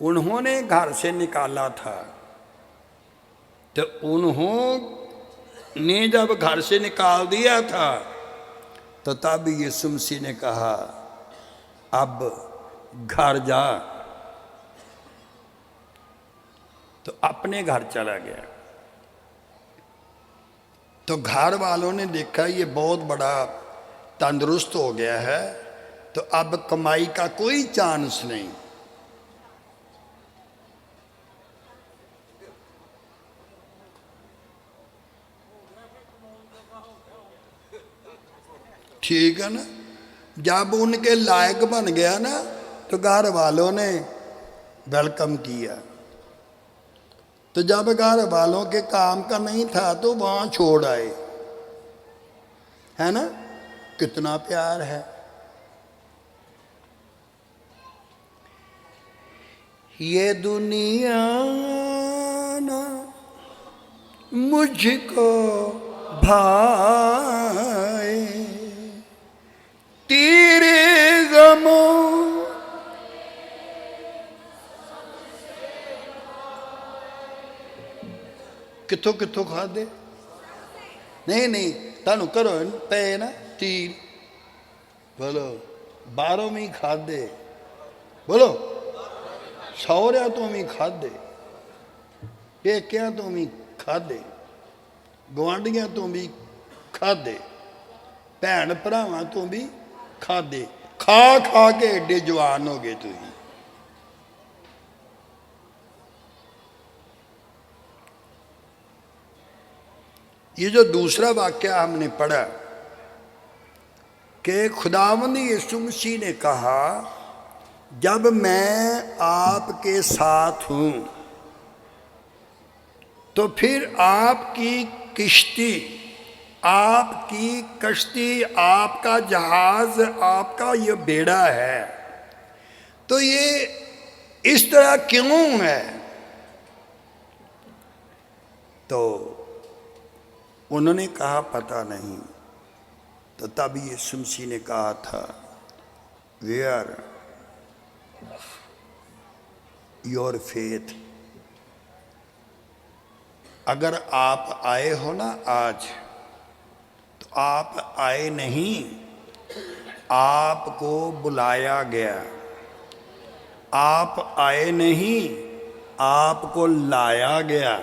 उन्होंने घर से निकाला था तो उन्होंने जब घर से निकाल दिया था तो तब यीशु मसीह ने कहा अब घर जा। तो अपने घर चला गया। तो घर वालों ने देखा ये बहुत बड़ा तंदुरुस्त हो गया है तो अब कमाई का कोई चांस नहीं। ठीक है ना? जब उनके लायक बन गया ना तो घर वालों ने वेलकम किया। तो जब घर वालों के काम का नहीं था तो वहां छोड़ आए। है ना? कितना प्यार है। ये दुनिया ना मुझको भाए तेरे गमों कितों कितों खादे? नहीं तानू करो पे ना 3 बोलो 12 में खादे। बोलो सौरिया तो भी खादे, पेकिया तो भी खादे, गुआढ़िया तो भी खादे, भैन भरावां तो भी खादे। खा खा के एडे जवान हो गए तुम। ये जो दूसरा वाक्य हमने पढ़ा कि खुदावंद यीशु मसीह ने कहा जब मैं आपके साथ हूं तो फिर आपकी किश्ती, आपकी कश्ती, आपका जहाज, आपका ये बेड़ा है तो ये इस तरह क्यों है? तो उन्होंने कहा पता नहीं। तो तब यीशु मसीह ने कहा था वेयर योर फेथ। अगर आप आए हो ना आज तो आप आए नहीं, आपको बुलाया गया। आप आए नहीं, आपको लाया गया।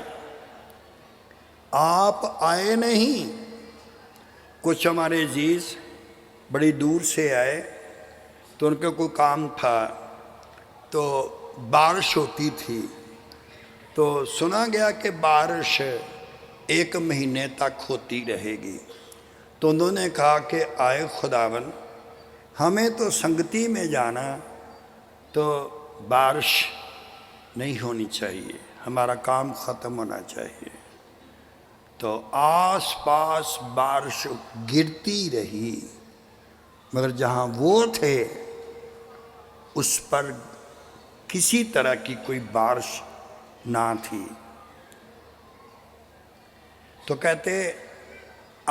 आप आए नहीं। कुछ हमारे अजीज बड़ी दूर से आए तो उनका कोई काम था तो बारिश होती थी तो सुना गया कि बारिश 1 महीने तक होती रहेगी। तो उन्होंने कहा कि आए खुदावन, हमें तो संगति में जाना तो बारिश नहीं होनी चाहिए, हमारा काम ख़त्म होना चाहिए। तो आस पास बारिश गिरती रही, मगर जहाँ वो थे उस पर किसी तरह की कोई बारिश ना थी। तो कहते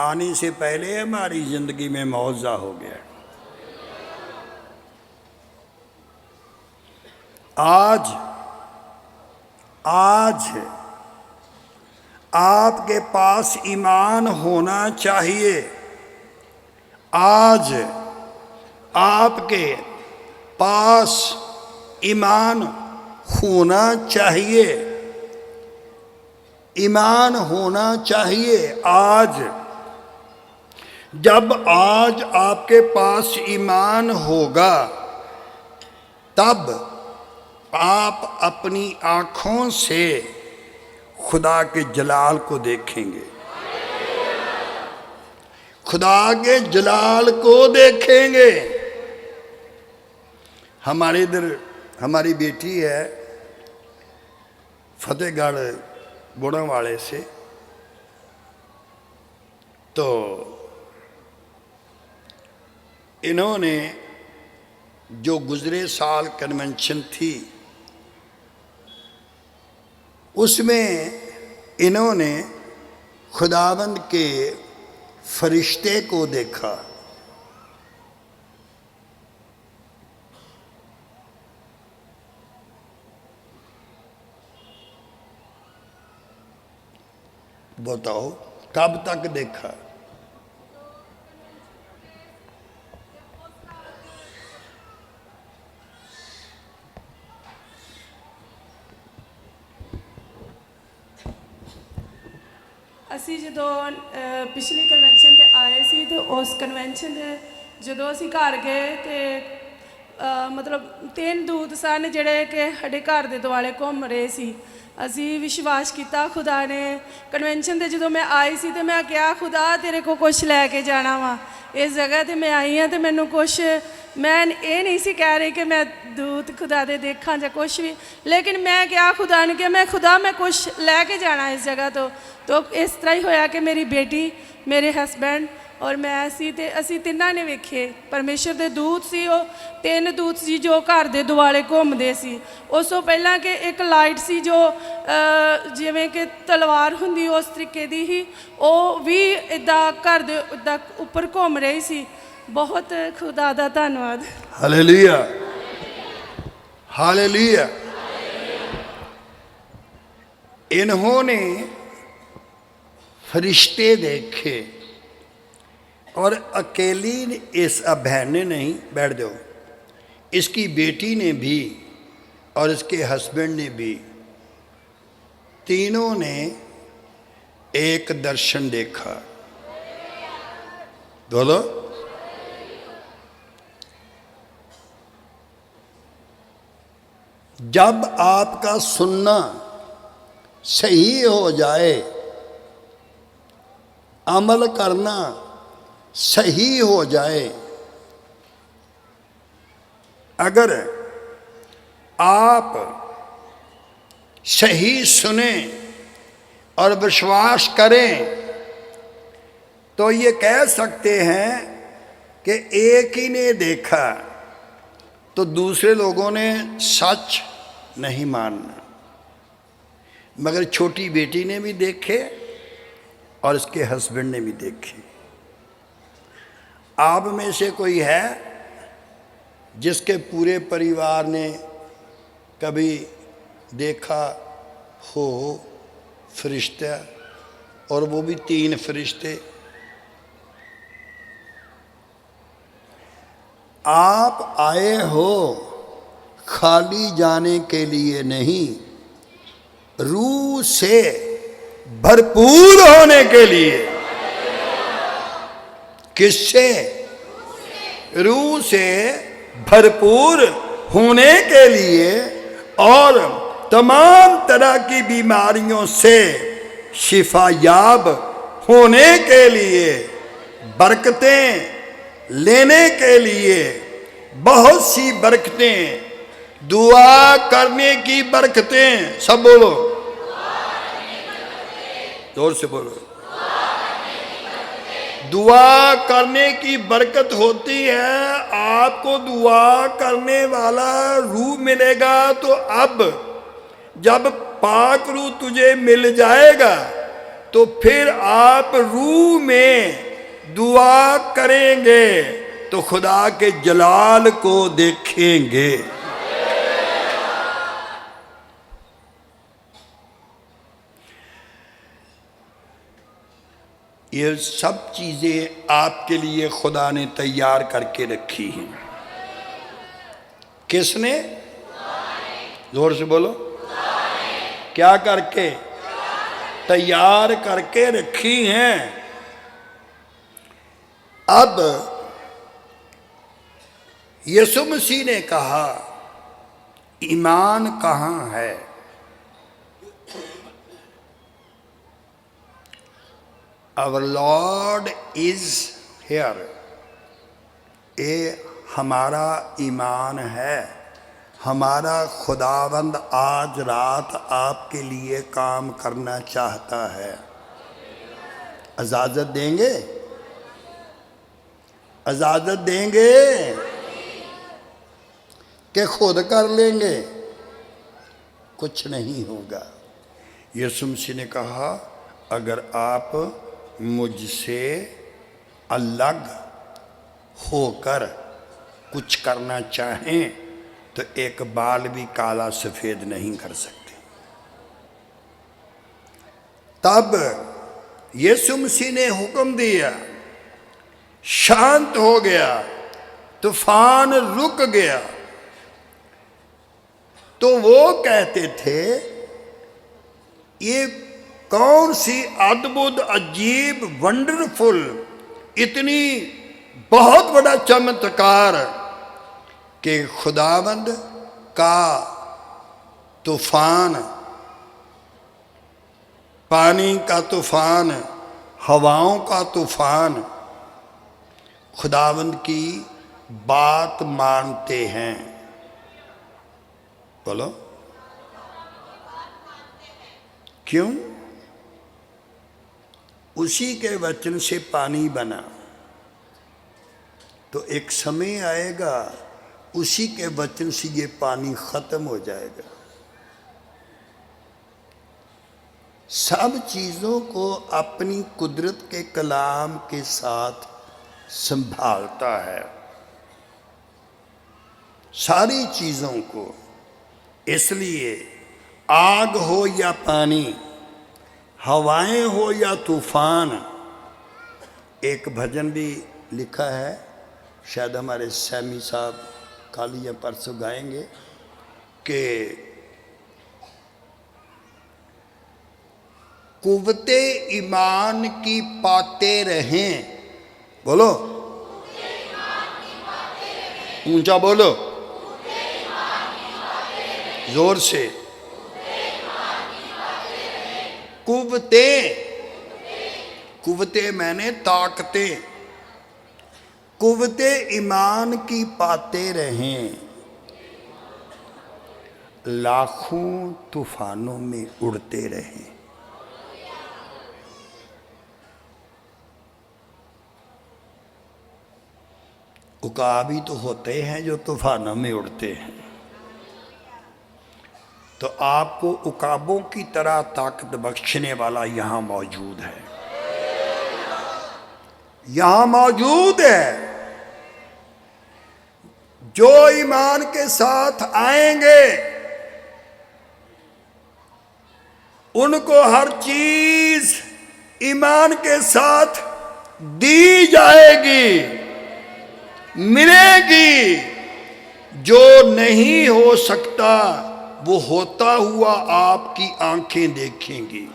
आने से पहले हमारी ज़िंदगी में मुआवजा हो गया। आज आपके पास ईमान होना चाहिए। आज आपके पास ईमान होना चाहिए, ईमान होना चाहिए। आज जब आज आपके पास ईमान होगा तब आप अपनी आँखों से खुदा के जलाल को देखेंगे, खुदा के जलाल को देखेंगे। हमारे इधर हमारी बेटी है फतेहगढ़ गुड़ावाले से, तो इन्होंने जो गुजरे साल कन्वेंशन थी उसमें इन्होंने खुदावंद के फरिश्ते को देखा। बताओ कब तक देखा? ਅਸੀਂ ਜਦੋਂ ਪਿਛਲੀ ਕਨਵੈਨਸ਼ਨ ਤੇ ਆਏ ਸੀ ਤੇ ਉਸ ਕਨਵੈਨਸ਼ਨ ਦੇ ਜਦੋਂ ਅਸੀਂ ਘਰ ਗਏ ਤੇ ਮਤਲਬ 3 ਦੂਤ ਸਨ ਜਿਹੜੇ ਕਿ ਸਾਡੇ ਘਰ ਦੇ ਦੁਆਲੇ ਘੁੰਮ ਰਹੇ ਸੀ। ਅਸੀਂ ਵਿਸ਼ਵਾਸ ਕੀਤਾ ਖੁਦਾ ਨੇ। ਕਨਵੈਨਸ਼ਨ ਤੇ ਜਦੋਂ ਮੈਂ ਆਈ ਸੀ ਤੇ ਮੈਂ ਕਿਹਾ ਖੁਦਾ ਤੇਰੇ ਕੋ ਕੁਝ ਲੈ ਕੇ ਜਾਣਾ ਵਾ, ਇਸ ਜਗ੍ਹਾ ਤੇ ਮੈਂ ਆਈ ਹਾਂ ਤੇ ਮੈਨੂੰ ਕੁਝ, ਮੈਂ ਇਹ ਨਹੀਂ ਸੀ ਕਹਿ ਰਹੀ ਕਿ ਮੈਂ ਦੂਤ ਖੁਦਾ ਦੇ ਦੇਖਾਂ ਜਾਂ ਕੁਝ ਵੀ, ਲੇਕਿਨ ਮੈਂ ਕਿਹਾ ਖੁਦਾ ਨੇ ਕਿ ਮੈਂ ਖੁਦਾ ਮੈਂ ਕੁਝ ਲੈ ਕੇ ਜਾਣਾ ਇਸ ਜਗ੍ਹਾ ਤੋਂ। तो इस तरह ही होया कि मेरी बेटी, मेरे हसबैंड और मैं ਅਸੀਂ ਤਿੰਨਾਂ ਨੇ ਵੇਖੇ ਪਰਮੇਸ਼ਰ ਦੇ ਦੂਤ ਸੀ। ਉਹ 3 ਦੂਤ ਸੀ ਜੋ ਘਰ ਦੇ ਦੁਆਲੇ ਘੁੰਮਦੇ ਸੀ। ਉਸ ਤੋਂ ਪਹਿਲਾਂ ਕਿ ਇੱਕ ਲਾਈਟ ਸੀ ਜੋ ਜਿਵੇਂ ਕਿ ਤਲਵਾਰ ਹੁੰਦੀ ਉਸ ਤਰੀਕੇ ਦੀ ਹੀ, ਉਹ ਵੀ ਇਦਾਂ ਘਰ ਦੇ ਇਦਾਂ ਉੱਪਰ ਘੁੰਮ ਰਹੀ ਸੀ। ਬਹੁਤ ਖੁਦਾ ਦਾ ਧੰਨਵਾਦ। Hallelujah, hallelujah. इन्होंने फरिश्ते देखे और अकेली इस बहन ने नहीं, बैठ जाओ, इसकी बेटी ने भी और इसके हस्बैंड ने भी, तीनों ने एक दर्शन देखा। बोलो, जब आपका सुनना सही हो जाए, अमल करना सही हो जाए, अगर आप सही सुने और विश्वास करें तो ये कह सकते हैं कि एक ही ने देखा तो दूसरे लोगों ने सच नहीं मानना, मगर छोटी बेटी ने भी देखे और इसके हस्बैंड ने भी देखे। आप में से कोई है जिसके पूरे परिवार ने कभी देखा हो फरिश्ता, और वो भी 3 फरिश्ते? आप आए हो खाली जाने के लिए नहीं, रूह से भरपूर होने के लिए। किससे? रूह से भरपूर होने के लिए और तमाम तरह की बीमारियों से शिफायाब होने के लिए, बरकतें लेने के लिए। बहुत सी बरकतें दुआ करने की बरकतें, सब बोलो, जोर से बोलो। दुआ करने की बरकत होती है। आपको दुआ करने वाला रूह मिलेगा। तो अब जब पाक रूह तुझे मिल जाएगा तो फिर आप रूह में दुआ करेंगे तो खुदा के जलाल को देखेंगे। ये सब चीजें आपके लिए खुदा ने तैयार करके रखी हैं। किसने? जोर से बोलो। क्या करके? तैयार करके रखी हैं। अब यीशु मसीह ने कहा, ईमान कहाँ है? Our Lord is here। ये हमारा ईमान है। हमारा खुदावंद आज रात आपके लिए काम करना चाहता है। इजाज़त देंगे? इजाज़त देंगे कि खुद कर लेंगे? कुछ नहीं होगा। यीशु मसीह ने कहा, अगर आप मुझसे अलग होकर कुछ करना चाहें तो एक बाल भी काला सफ़ेद नहीं कर सकते। तब यीशु मसीह ने हुक्म दिया, शांत हो गया, तूफान रुक गया। तो वो कहते थे, ये कौन सी अद्भुत, अजीब, वंडरफुल, इतनी बहुत बड़ा चमत्कार कि खुदावंद का तूफान, पानी का तूफान, हवाओं का तूफान खुदावंद की बात मानते हैं। बोलो, क्यों? उसी के वचन से पानी बना। तो एक समय आएगा उसी के वचन से ये पानी खत्म हो जाएगा। सब चीज़ों को अपनी कुदरत के कलाम के साथ संभालता है, सारी चीज़ों को। इसलिए आग हो या पानी, हवाएं हो या तूफान। एक भजन भी लिखा है, शायद हमारे सैमी साहब कल या परसों गाएंगे कि कुव्वते ईमान की पाते रहें। बोलो, ऊंचा बोलो, जोर से। कुव्वते, कुव्वते मैंने ताकते, कुव्वते ईमान की पाते रहें, लाखों तूफानों में उड़ते रहें। उकाबी तो होते हैं जो तूफानों में उड़ते हैं। तो आपको उकाबों की तरह ताकत बख्शने वाला यहां मौजूद है, यहां मौजूद है। जो ईमान के साथ आएंगे उनको हर चीज ईमान के साथ दी जाएगी, मिलेगी। जो नहीं हो सकता वो होता हुआ आपकी आंखें देखेंगी।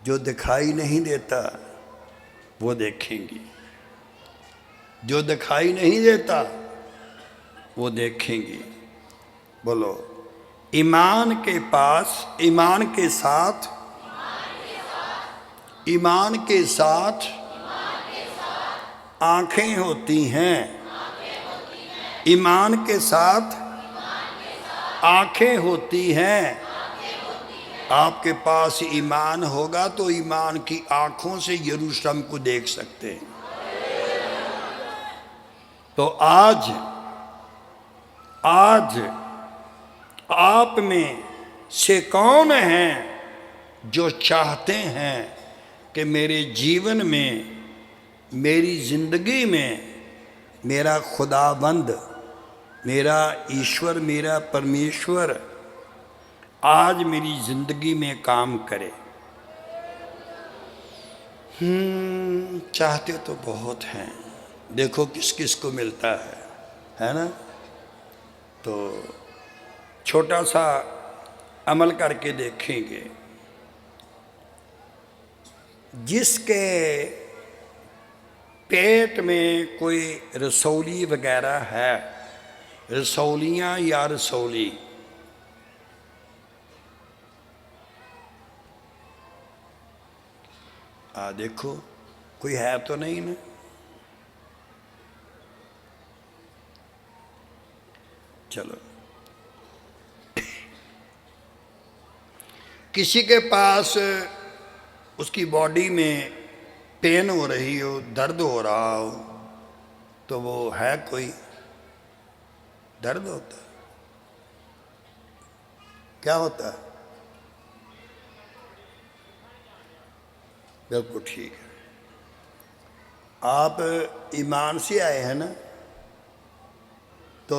जो दिखाई नहीं देता वो देखेंगी, जो दिखाई नहीं देता वो देखेंगी। बोलो, ईमान के पास, ईमान के साथ, ईमान के साथ आंखें होती हैं, ईमान के साथ आंखें होती हैं। आपके पास ईमान होगा तो ईमान की आंखों से यरूशलेम को देख सकते हैं। तो आज आप में से कौन हैं जो चाहते हैं कि मेरे जीवन में, मेरी ज़िंदगी में मेरा खुदाबंद, मेरा ईश्वर, मेरा परमेश्वर आज मेरी ज़िंदगी में काम करे? चाहते तो बहुत हैं, देखो किस किस को मिलता है ना। तो छोटा सा अमल करके देखेंगे। जिसके पेट में कोई रसौली वगैरह है, रसौलियाँ या रसौली, देखो कोई है तो नहीं ना। चलो, किसी के पास उसकी बॉडी में पेन हो रही हो, दर्द हो रहा हो, तो वो है कोई दर्द होता है? क्या होता है? बिल्कुल ठीक है। आप ईमान से आए हैं ना, तो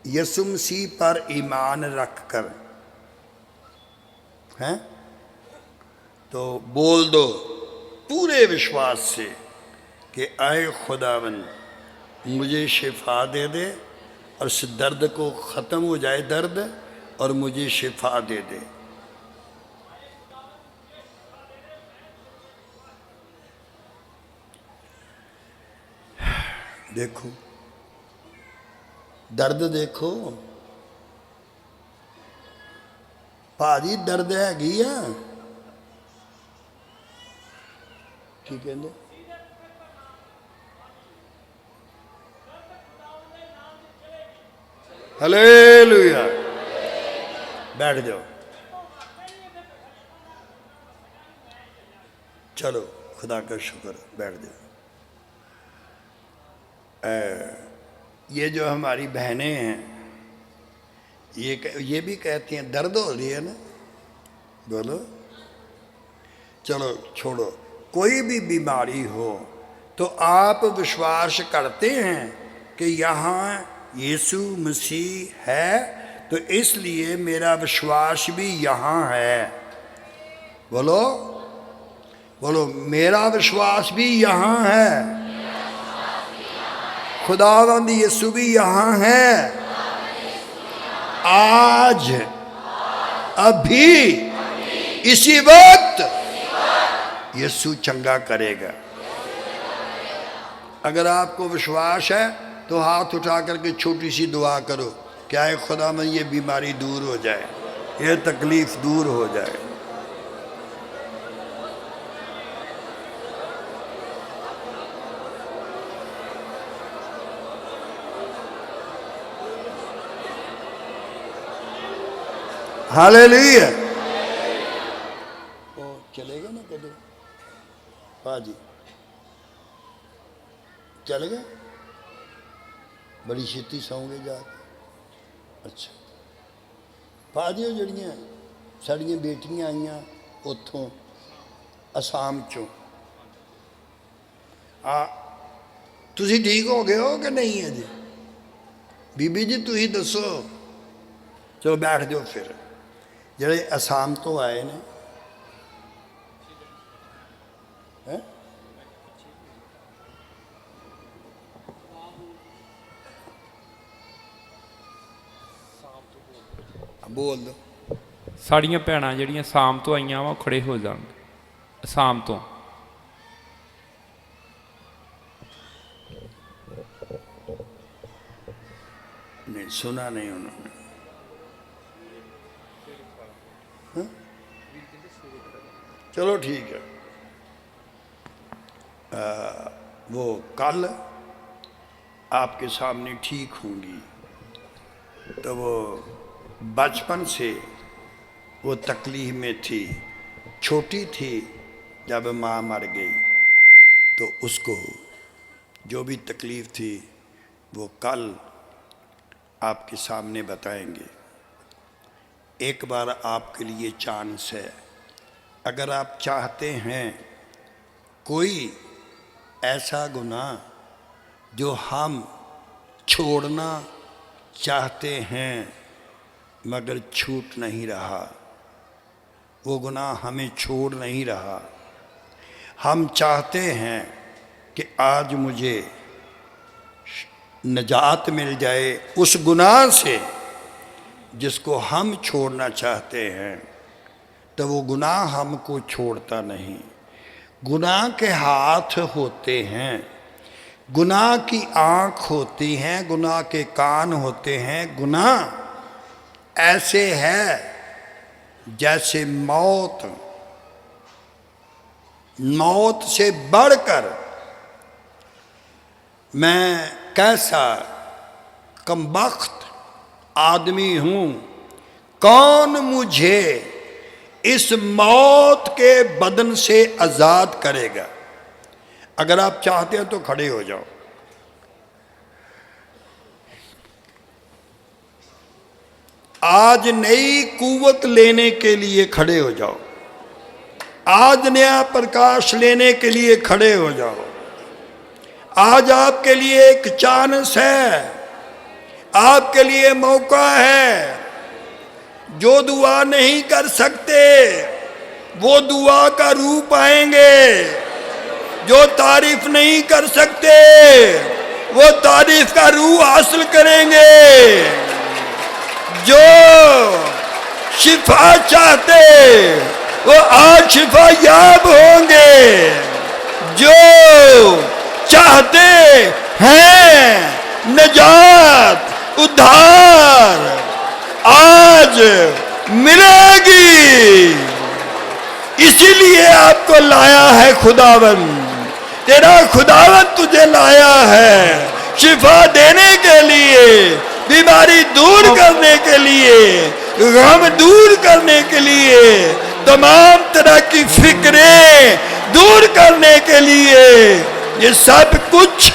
यसु मसीह पर ईमान रख कर हैं, तो बोल दो पूरे विश्वास से कि आए खुदावन मुझे शिफा दे दे, और इस दर्द को ख़त्म हो जाए दर्द, और मुझे शिफा दे दे। देखो दर्द, देखो भाजी दर्द हैगी आ की कहते, हालेलुया। बैठ जाओ, चलो खुदा का शुक्र, बैठ जाओ। ये जो हमारी बहनें हैं, ये भी कहती हैं दर्द हो रही है ना, बोलो। चलो छोड़ो, कोई भी बीमारी हो तो आप विश्वास करते हैं कि यहाँ यीशु मसीह है, तो इसलिए मेरा विश्वास भी यहाँ है। बोलो बोलो, मेरा विश्वास भी यहाँ है, खुदावंद यीशु भी यहाँ है। आज अभी इसी वक्त यीशु चंगा करेगा। अगर आपको विश्वास है तो हाथ उठा करके छोटी सी दुआ करो, क्या है खुदा में ये बीमारी दूर हो जाए, ये तकलीफ दूर हो जाए। हालेलुया। वो चलेगा ना कदों भाजी, चल गए, बड़ी छेती सौंगे जाके। अच्छा भाजी, जड़ियाँ साड़ियाँ बेटियाँ आईयां उत्थों असाम चों, तुसी ठीक हो गए हो कि नहीं है जी? बीबी जी तुसी दसो। चलो बैठ जाओ। फिर ਜਿਹੜੇ ਅਸਾਮ ਤੋਂ ਆਏ ਨੇ, ਹੈ ਬੋਲ ਦੋ। ਸਾਡੀਆਂ ਭੈਣਾਂ ਜਿਹੜੀਆਂ ਅਸਾਮ ਤੋਂ ਆਈਆਂ ਵਾ, ਖੜੇ ਹੋ ਜਾਣਗੇ। ਅਸਾਮ ਤੋਂ नहीं सुना नहीं उन्होंने। चलो ठीक है। वो कल आपके सामने ठीक होंगी। तो वो बचपन से वो तकलीफ में थी, छोटी थी जब माँ मर गई, तो उसको जो भी तकलीफ थी वो कल आपके सामने बताएंगे। एक बार आपके लिए चांस है, अगर आप चाहते हैं कोई ऐसा गुनाह जो हम छोड़ना चाहते हैं मगर छूट नहीं रहा, वो गुनाह हमें छोड़ नहीं रहा, हम चाहते हैं कि आज मुझे निजात मिल जाए उस गुनाह से जिसको हम छोड़ना चाहते हैं, तो वो गुनाह हमको छोड़ता नहीं। गुनाह के हाथ होते हैं, गुनाह की आँख होती हैं, गुनाह के कान होते हैं। गुनाह ऐसे है जैसे मौत, मौत से बढ़कर मैं कैसा कमबख्त आदमी हूँ, कौन मुझे इस मौत के बदन से आज़ाद करेगा। अगर आप चाहते हैं तो खड़े हो जाओ। आज नई कुव्वत लेने के लिए खड़े हो जाओ, आज नया प्रकाश लेने के लिए खड़े हो जाओ। आज आपके लिए एक चांस है, आपके लिए मौका है। जो दुआ नहीं कर सकते वो दुआ का रूप आएंगे, जो तारीफ नहीं कर सकते वो तारीफ का रूह हासिल करेंगे, जो शिफा चाहते वो आज शिफा याब होंगे, जो चाहते हैं निजात उद्धार आज मिलेगी। इसीलिए आपको लाया है खुदावन, तेरा खुदावन तुझे लाया है शिफा देने के लिए, बीमारी दूर करने के लिए, गम दूर करने के लिए, तमाम तरह की फिक्रें दूर करने के लिए। ये सब कुछ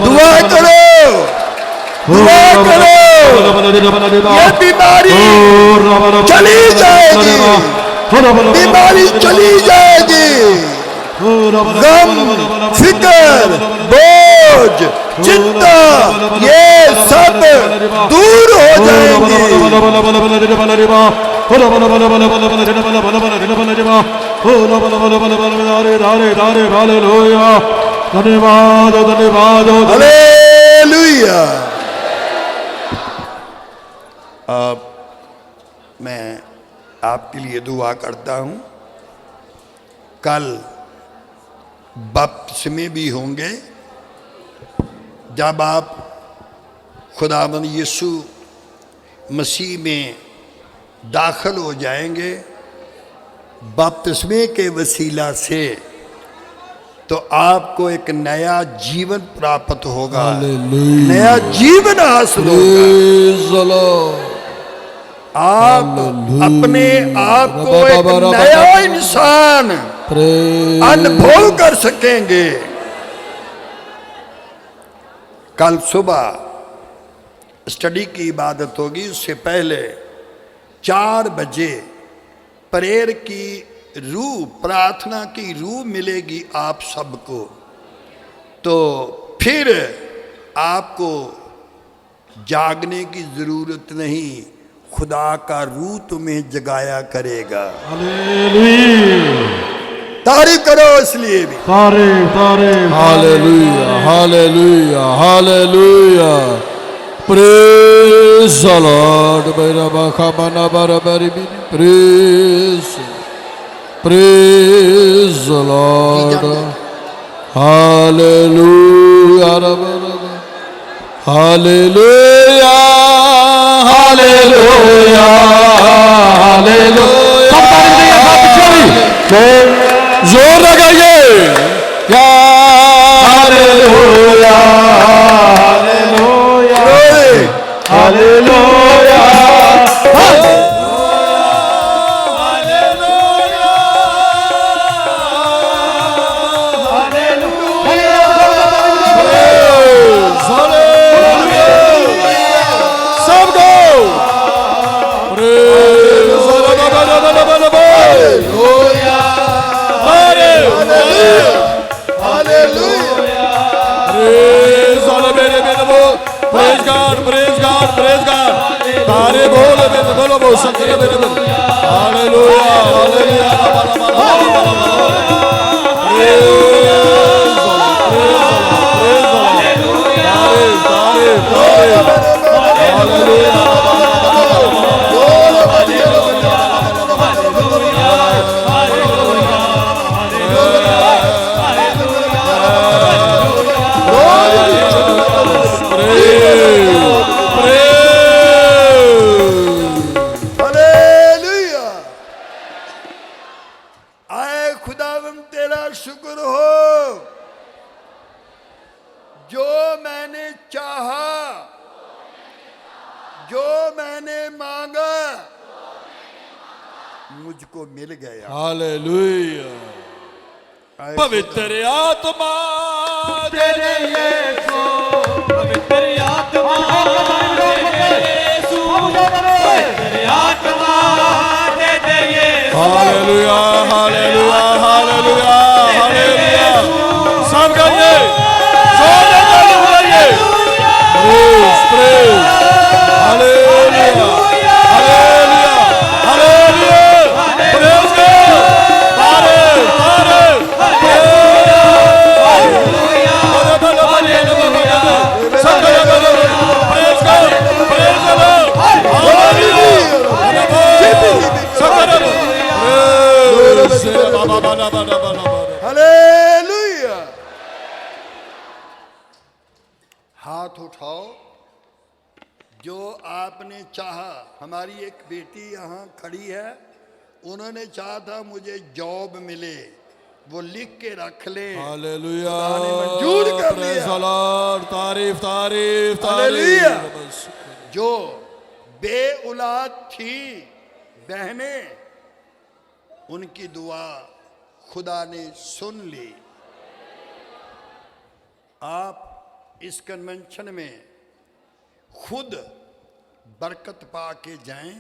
दुआ करो, दुआ करो, ये बीमारी चली जाएगी, बीमारी चली जाएगी, गम, फिक्र, बोझ, चिंता ये सब दूर हो जाएंगे। धन्यवाद धन्यवाद हालेलुया। अब मैं आपके लिए दुआ करता हूँ। कल बपतिस्मे भी होंगे, जब आप खुदावंद यीशु मसीह में दाखिल हो जाएंगे बपतिस्मे के वसीला से, तो आपको एक नया जीवन प्राप्त होगा, नया जीवन हासिल होगा। आप अपने आप को एक नया इंसान अनुभव कर सकेंगे। कल सुबह स्टडी की इबादत होगी, उससे पहले 4 बजे प्रेयर की रूह, प्रार्थना की रूह मिलेगी आप सबको। तो फिर आपको जागने की जरूरत नहीं, खुदा का रूह तुम्हें जगाया करेगा। तारीफ करो इसलिए भी। तारीफ तारीफ hallelujah hallelujah hallelujah Praise the Lord. Praise. Praise the Lord. Hallelujah. Hallelujah. Hallelujah. Hallelujah. सब तारीफ देंगे सब पिछड़ी जोर लगाइए hallelujah hallelujah hallelujah Praise God, praise God, praise God. Tare bolo bolo shankar bolo. Hallelujah, hallelujah. Praise मुझको मिल गया। Hallelujah. पवित्र आत्मा दे दे यीशु, पवित्र आत्मा दे दे यीशु, पवित्र आत्मा दे दे Yeshu. Hallelujah hallelujah hallelujah hallelujah. सब गाइए, जोर से गाइए। Praise praise hallelujah hallelujah hallelujah. Praise God तारे तारे हालेलुया हालेलुया। सब गाइए praise God praise God hallelujah सब गाइए हालेलुया। हाथ उठाओ जो आपने चाहा। हमारी एक बेटी यहाँ खड़ी है, उन्होंने चाहा था मुझे जॉब मिले, वो लिख के रख ले। हालेलुया खुदा ने मंजूर कर प्रेज दिया। The Lord. तारीफ तारीफ हालेलुया। तारीफ। जो बे औलाद थी बहनें, उनकी दुआ खुदा ने सुन ली। आप इस कन्वेंशन में खुद बरकत पा के जाएं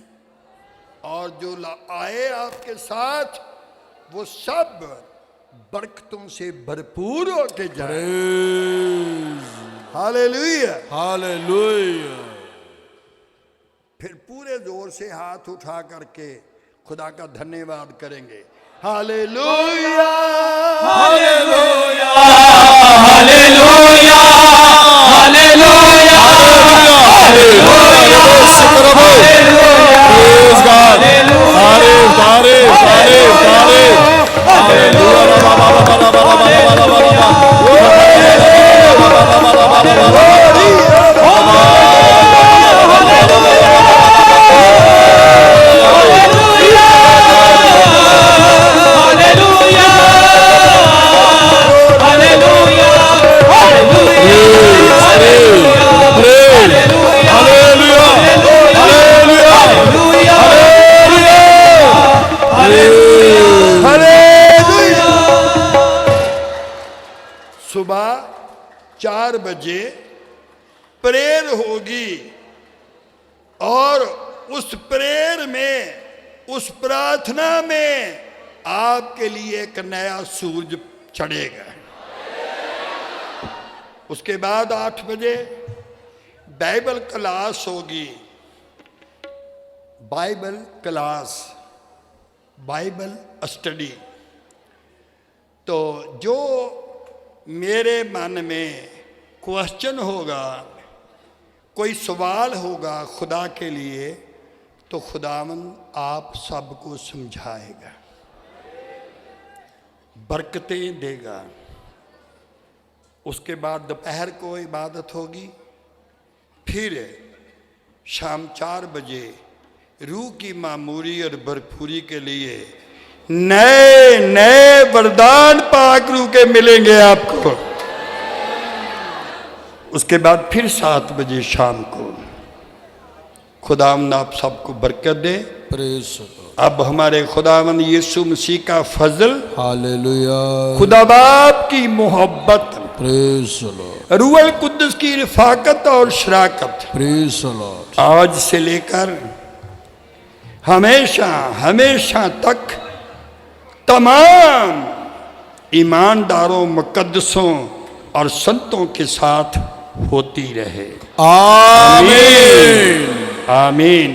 और जो आए आपके साथ वो सब बरकतों से भरपूर होके जाए। Hallelujah hallelujah. फिर पूरे जोर से हाथ उठा करके खुदा का धन्यवाद करेंगे। Hallelujah hallelujah hallelujah hallelujah praise God. तारीफ तारीफ तारीफ तारीफ सुबह 4 बजे प्रेयर होगी और उस प्रेयर में, उस प्रार्थना में आपके लिए एक नया सूरज चढ़ेगा। उसके बाद 8 बजे बाइबल क्लास होगी। Bible class, Bible study. तो जो मेरे मन में क्वेश्चन होगा कोई सवाल होगा खुदा के लिए तो खुदावंद आप सबको समझाएगा, बरकतें देगा। उसके बाद दोपहर को इबादत होगी, फिर शाम 4 बजे रूह की मामूरी और भरपूरी के लिए नए नए वरदान पाक रूह के मिलेंगे आपको। उसके बाद फिर 7 बजे शाम को। खुदावंद आप सबको बरकत दे। प्रेज अब हमारे खुदावंद यीशु मसीह का फजल, हालेलुया, खुदा बाप की मोहब्बत, प्रेज लॉर्ड, रूहुल कुद्दुस की रफाकत और शराकत प्रेज लॉर्ड, आज से लेकर हमेशा हमेशा तक तमाम ईमानदारों, मुकद्दसों और संतों के साथ होती रहे। आमीन। आमीन।